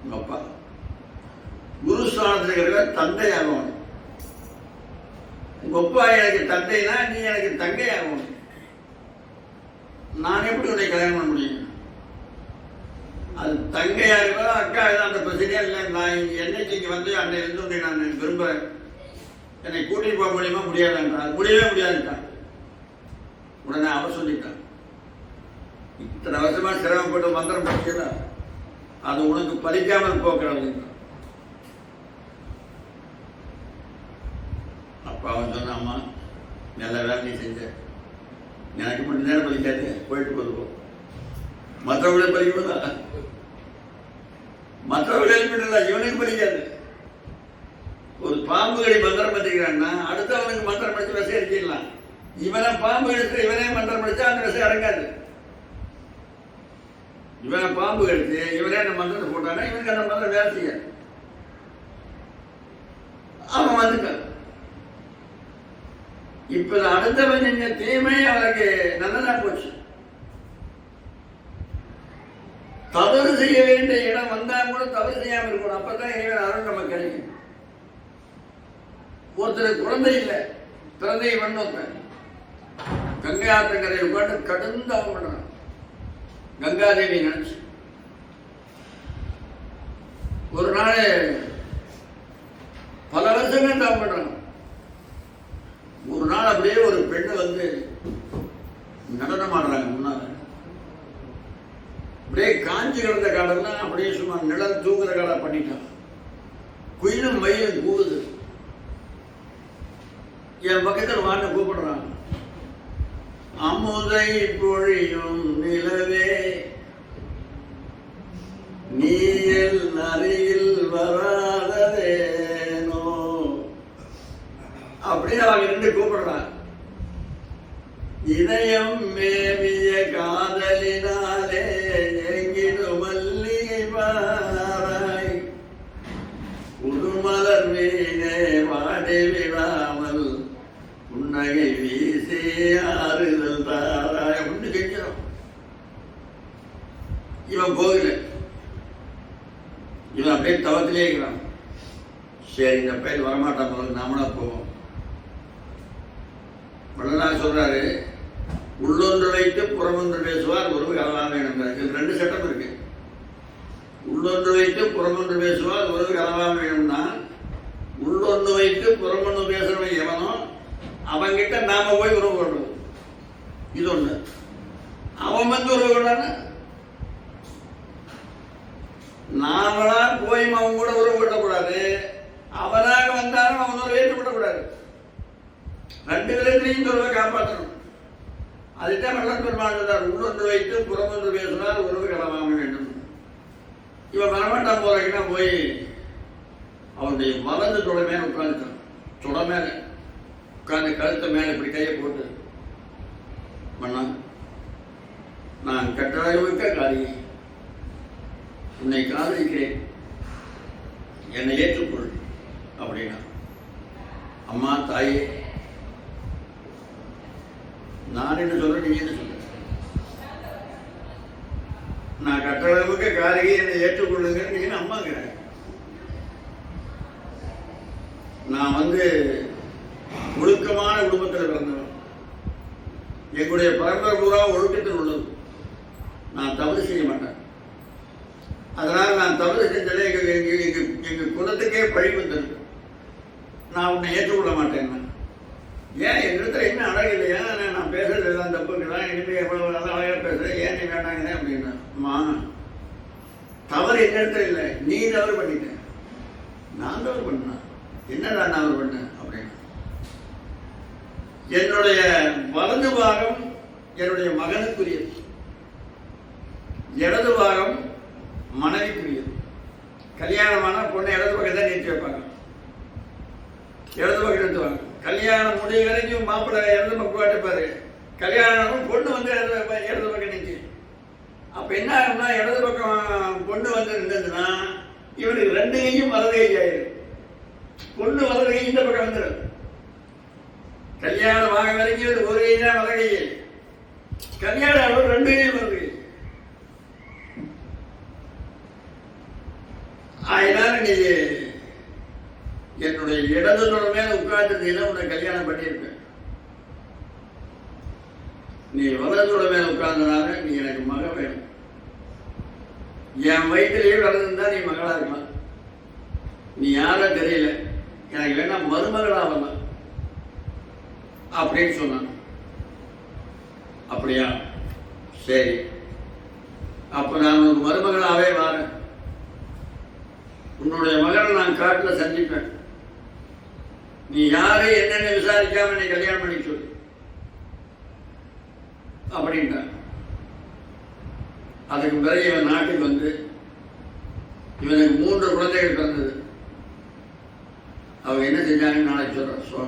உங்க அப்பா குருஸ்தானத்தில் இருக்கிற தந்தை ஆகணும். உங்க அப்பா எனக்கு தந்தைனா நீ எனக்கு தங்கை ஆகணும். நான் எப்படி உன்னை கல்யாணம் பண்ண முடியும்? அது தங்கையா இருக்கோ அக்கா அந்த பிரச்சனையா இல்லை. நான் என்னைக்கு இங்க வந்து அன்னை இருந்து நான் விரும்புறேன், என்னை கூட்டிட்டு போக முடியுமா? முடியாதுன்றான். அது முடியவே முடியாதுன்றான். உடனே அவர் சொல்லிட்டான், இத்தனை வருஷமா சிரமப்பட்டு மந்திரம் படிச்சதா அது உனக்கு பலிக்காமல் போக்குறது. அப்ப அவன் சொன்னாமா, நல்ல வேலை நீ செஞ்ச, எனக்கு மட்டும் நேரம் பலிக்காது, போயிட்டு போதுவோம். மற்றவர்களே பலிக்குதா? மற்றவர்கள் எழுப்பிடல, இவனுக்கு பலிக்காது. ஒரு பாம்பு கடி மந்திரம் படிக்கிறான்னா அடுத்தவனுக்கு மந்திரம் படிச்சு விசை அடிச்சிடலாம். இவனை பாம்பு எடுத்து இவனே மந்திரம் படிச்சா அந்த விசை அடங்காது. இவனை பாம்பு எடுத்து இவனே அந்த மந்திரத்தை போட்டானா இவனுக்கு அந்த மந்திரம் வேலை செய்ய. அவன் வந்துட்டான். இப்ப அடுத்தவன் செஞ்ச தீமை அவனுக்கு நல்லதா போச்சு. தவறு செய்ய வேண்டிய இடம் வந்தா கூட தவறு செய்யாம இருக்கணும். அப்பதான் இறைவன் அருள் நமக்கு கிடைக்கும். ஒருத்தர் குழந்தை இல்லை, குழந்தையை பண்ண கங்கை ஆற்றங்கரையில் உட்காந்து கடும் தவம் பண்றான். கங்காதேவி நினைச்சு ஒரு நாள் பல வருஷங்கள் தவம் பண்றான். ஒரு நாள் அப்படியே ஒரு பெண்ணு நடனம் ஆடுறாங்க முன்னால. அப்படியே காஞ்சி கிடந்த காடெல்லாம் அப்படியே சும்மா நிழல் தூங்குற காடா பண்ணிட்டான். குயிலும் மயிலும் கூவுது. என் பக்கத்தில் வாண்ட கூப்பிடுறான், அமுதை பொழியும் நிலவே நீயல் அருகில் வராதேனோ அப்படின்னு அவங்க 2 கூப்பிடுறான். இதயம் மேவிய காதலினாலே எங்கிடு மல்லிகை பாராய் உடுமலர் மீனே வாடி விடாமல் புன்னகை வீசி ஆறுதல் தாராய் அப்படின்னு கேட்கிறோம். இவன் போகல, இவன் அப்படியே தவத்திலே இருக்கிறான். சரி இந்த பையன் வரமாட்டான், போது நாமளா போவோம். வள்ளலார் சொல்றாரு, உள்ளொன்று வைத்து புறமொன்று பேசுவார் ஒரு கலலாம் வேணும். இது 2 சட்டம் இருக்கு. உள்ளொன்று வைத்து புறமொன்று பேசுவார் ஒரு கலவாம வேணும்னா, உள்ளொன்று வைத்து புறமொன்று பேசுறவன் எவனோ அவன்கிட்ட நாம போய் உறவு கொள்வோம். இது ஒண்ணு. அவன் வந்து உறவு கொண்டான நாமளா போய் அவன் கூட உறவு கொள்ளக்கூடாது. அவனாக வந்தாலும் அவன் உறவு ஏற்றுக்கொள்ளக்கூடாது. ரெண்டு விதத்திலையும் உறவை காப்பாற்றணும். அதுதான் வெள்ளம் பெருமாள் உள்ளொன்று வைத்து புறமொன்று பேசினால் உறவு கலவாம வேண்டும். இவன் வரமாட்டான் போறீங்கன்னா போய் அவனுடைய வலது தொடை மேல உட்காந்துட்டான். தொடை மேல உட்காந்து கழுத்த மேல இப்படி கையை போட்டு, மன்னா நான் கட்டளமிக்க காரியை உன்னை காதலிக்கிறேன், என்னை ஏற்றுக்கொள் அப்படின்னா, அம்மா தாயே நான் என்ன சொல்றேன், நீ என்ன சொல்ற? நான் கட்டளமிக்க காரியை என்னை ஏற்றுக்கொள்ளுங்க, நீங்க அம்மாங்கிறேன். நான் ஒழுக்கமான குடும்பத்தில் பிறந்தவன். எங்களுடைய பரம்பரை பூரா ஒழுக்கத்தில் உள்ளது. நான் தவறு செய்ய மாட்டேன். அதனால் நான் தவறு செஞ்சதே எங்க குலத்துக்கே பழி வந்தது. நான் உன்னை ஏற்றுக்கொள்ள மாட்டேன். ஏன் எங்கிட்ட என்ன அழகு இல்லையா? நான் பேசுறது எல்லாம் தப்புங்கதான், இனிமே எவ்வளவு நல்லா அழகா பேசுறேன், ஏன் நீ வேண்டாங்க அப்படின்னா, அம்மா தவறு எங்கிட்ட இல்லை, நீ தவறு பண்ணிட்ட. நான் தவறு பண்ண என்னடா நான் தவறு பண்ணேன் அப்படின்னு. என்னுடைய வலது பாகம் என்னுடைய மகனுக்குரியது, இடது பாகம் மனைவிக்குரியது. கல்யாணமான பொண்ணை இடது பக்கம் தான் நீட்டி வைப்பாங்க, இடது பக்கம் எடுத்துவாங்க. கல்யாணம் முடிய வரைக்கும் மாப்பிள்ளை இடது பக்கம் வாட்டிப்பாரு. கல்யாணம் பொண்ணு இடது பக்கம் நிற்கி. அப்ப என்ன ஆகும்னா, இடது பக்கம் பொண்ணு இருந்ததுன்னா இவனுக்கு ரெண்டு கையும் வலது கை ஆயிடும். பொண்ணு வலது கை இந்த பக்கம் வந்துடும். கல்யாணம் ஆக வரைக்கும் ஒரு கை தான் வலது கை. கல்யாணம் ரெண்டு கையும் வலது கை. அதனால நீ என்னுடைய இடது மேல உட்கார்ந்து உன்னை கல்யாணம் பண்ணியிருப்ப. நீ வலதோட மேல உட்கார்ந்தனால நீ எனக்கு மக வேணும். என் வயிற்றிலேயே வளர்ந்துருந்தா நீ மகளா இருக்கலாம். நீ யாரோ தெரியல, எனக்கு வேணா மருமகளா வரலாம் அப்படின்னு சொன்னான். அப்படியா, சரி, அப்ப நான் உனக்கு மருமகளாவே வரேன். உன்னுடைய மகளை நான் காட்டுல சந்திப்பேன். நீ யாரு என்னன்னு விசாரிக்காம நீ கல்யாணம் பண்ணி சொல்லு அப்படின்ட்டா. அதுக்கு பிறகு இவன் நாட்டுக்கு இவனுக்கு 3 குழந்தைகள் பிறந்தது. அவங்க என்ன செஞ்சாங்கன்னு நாளைக்கு சொல்ற சோழ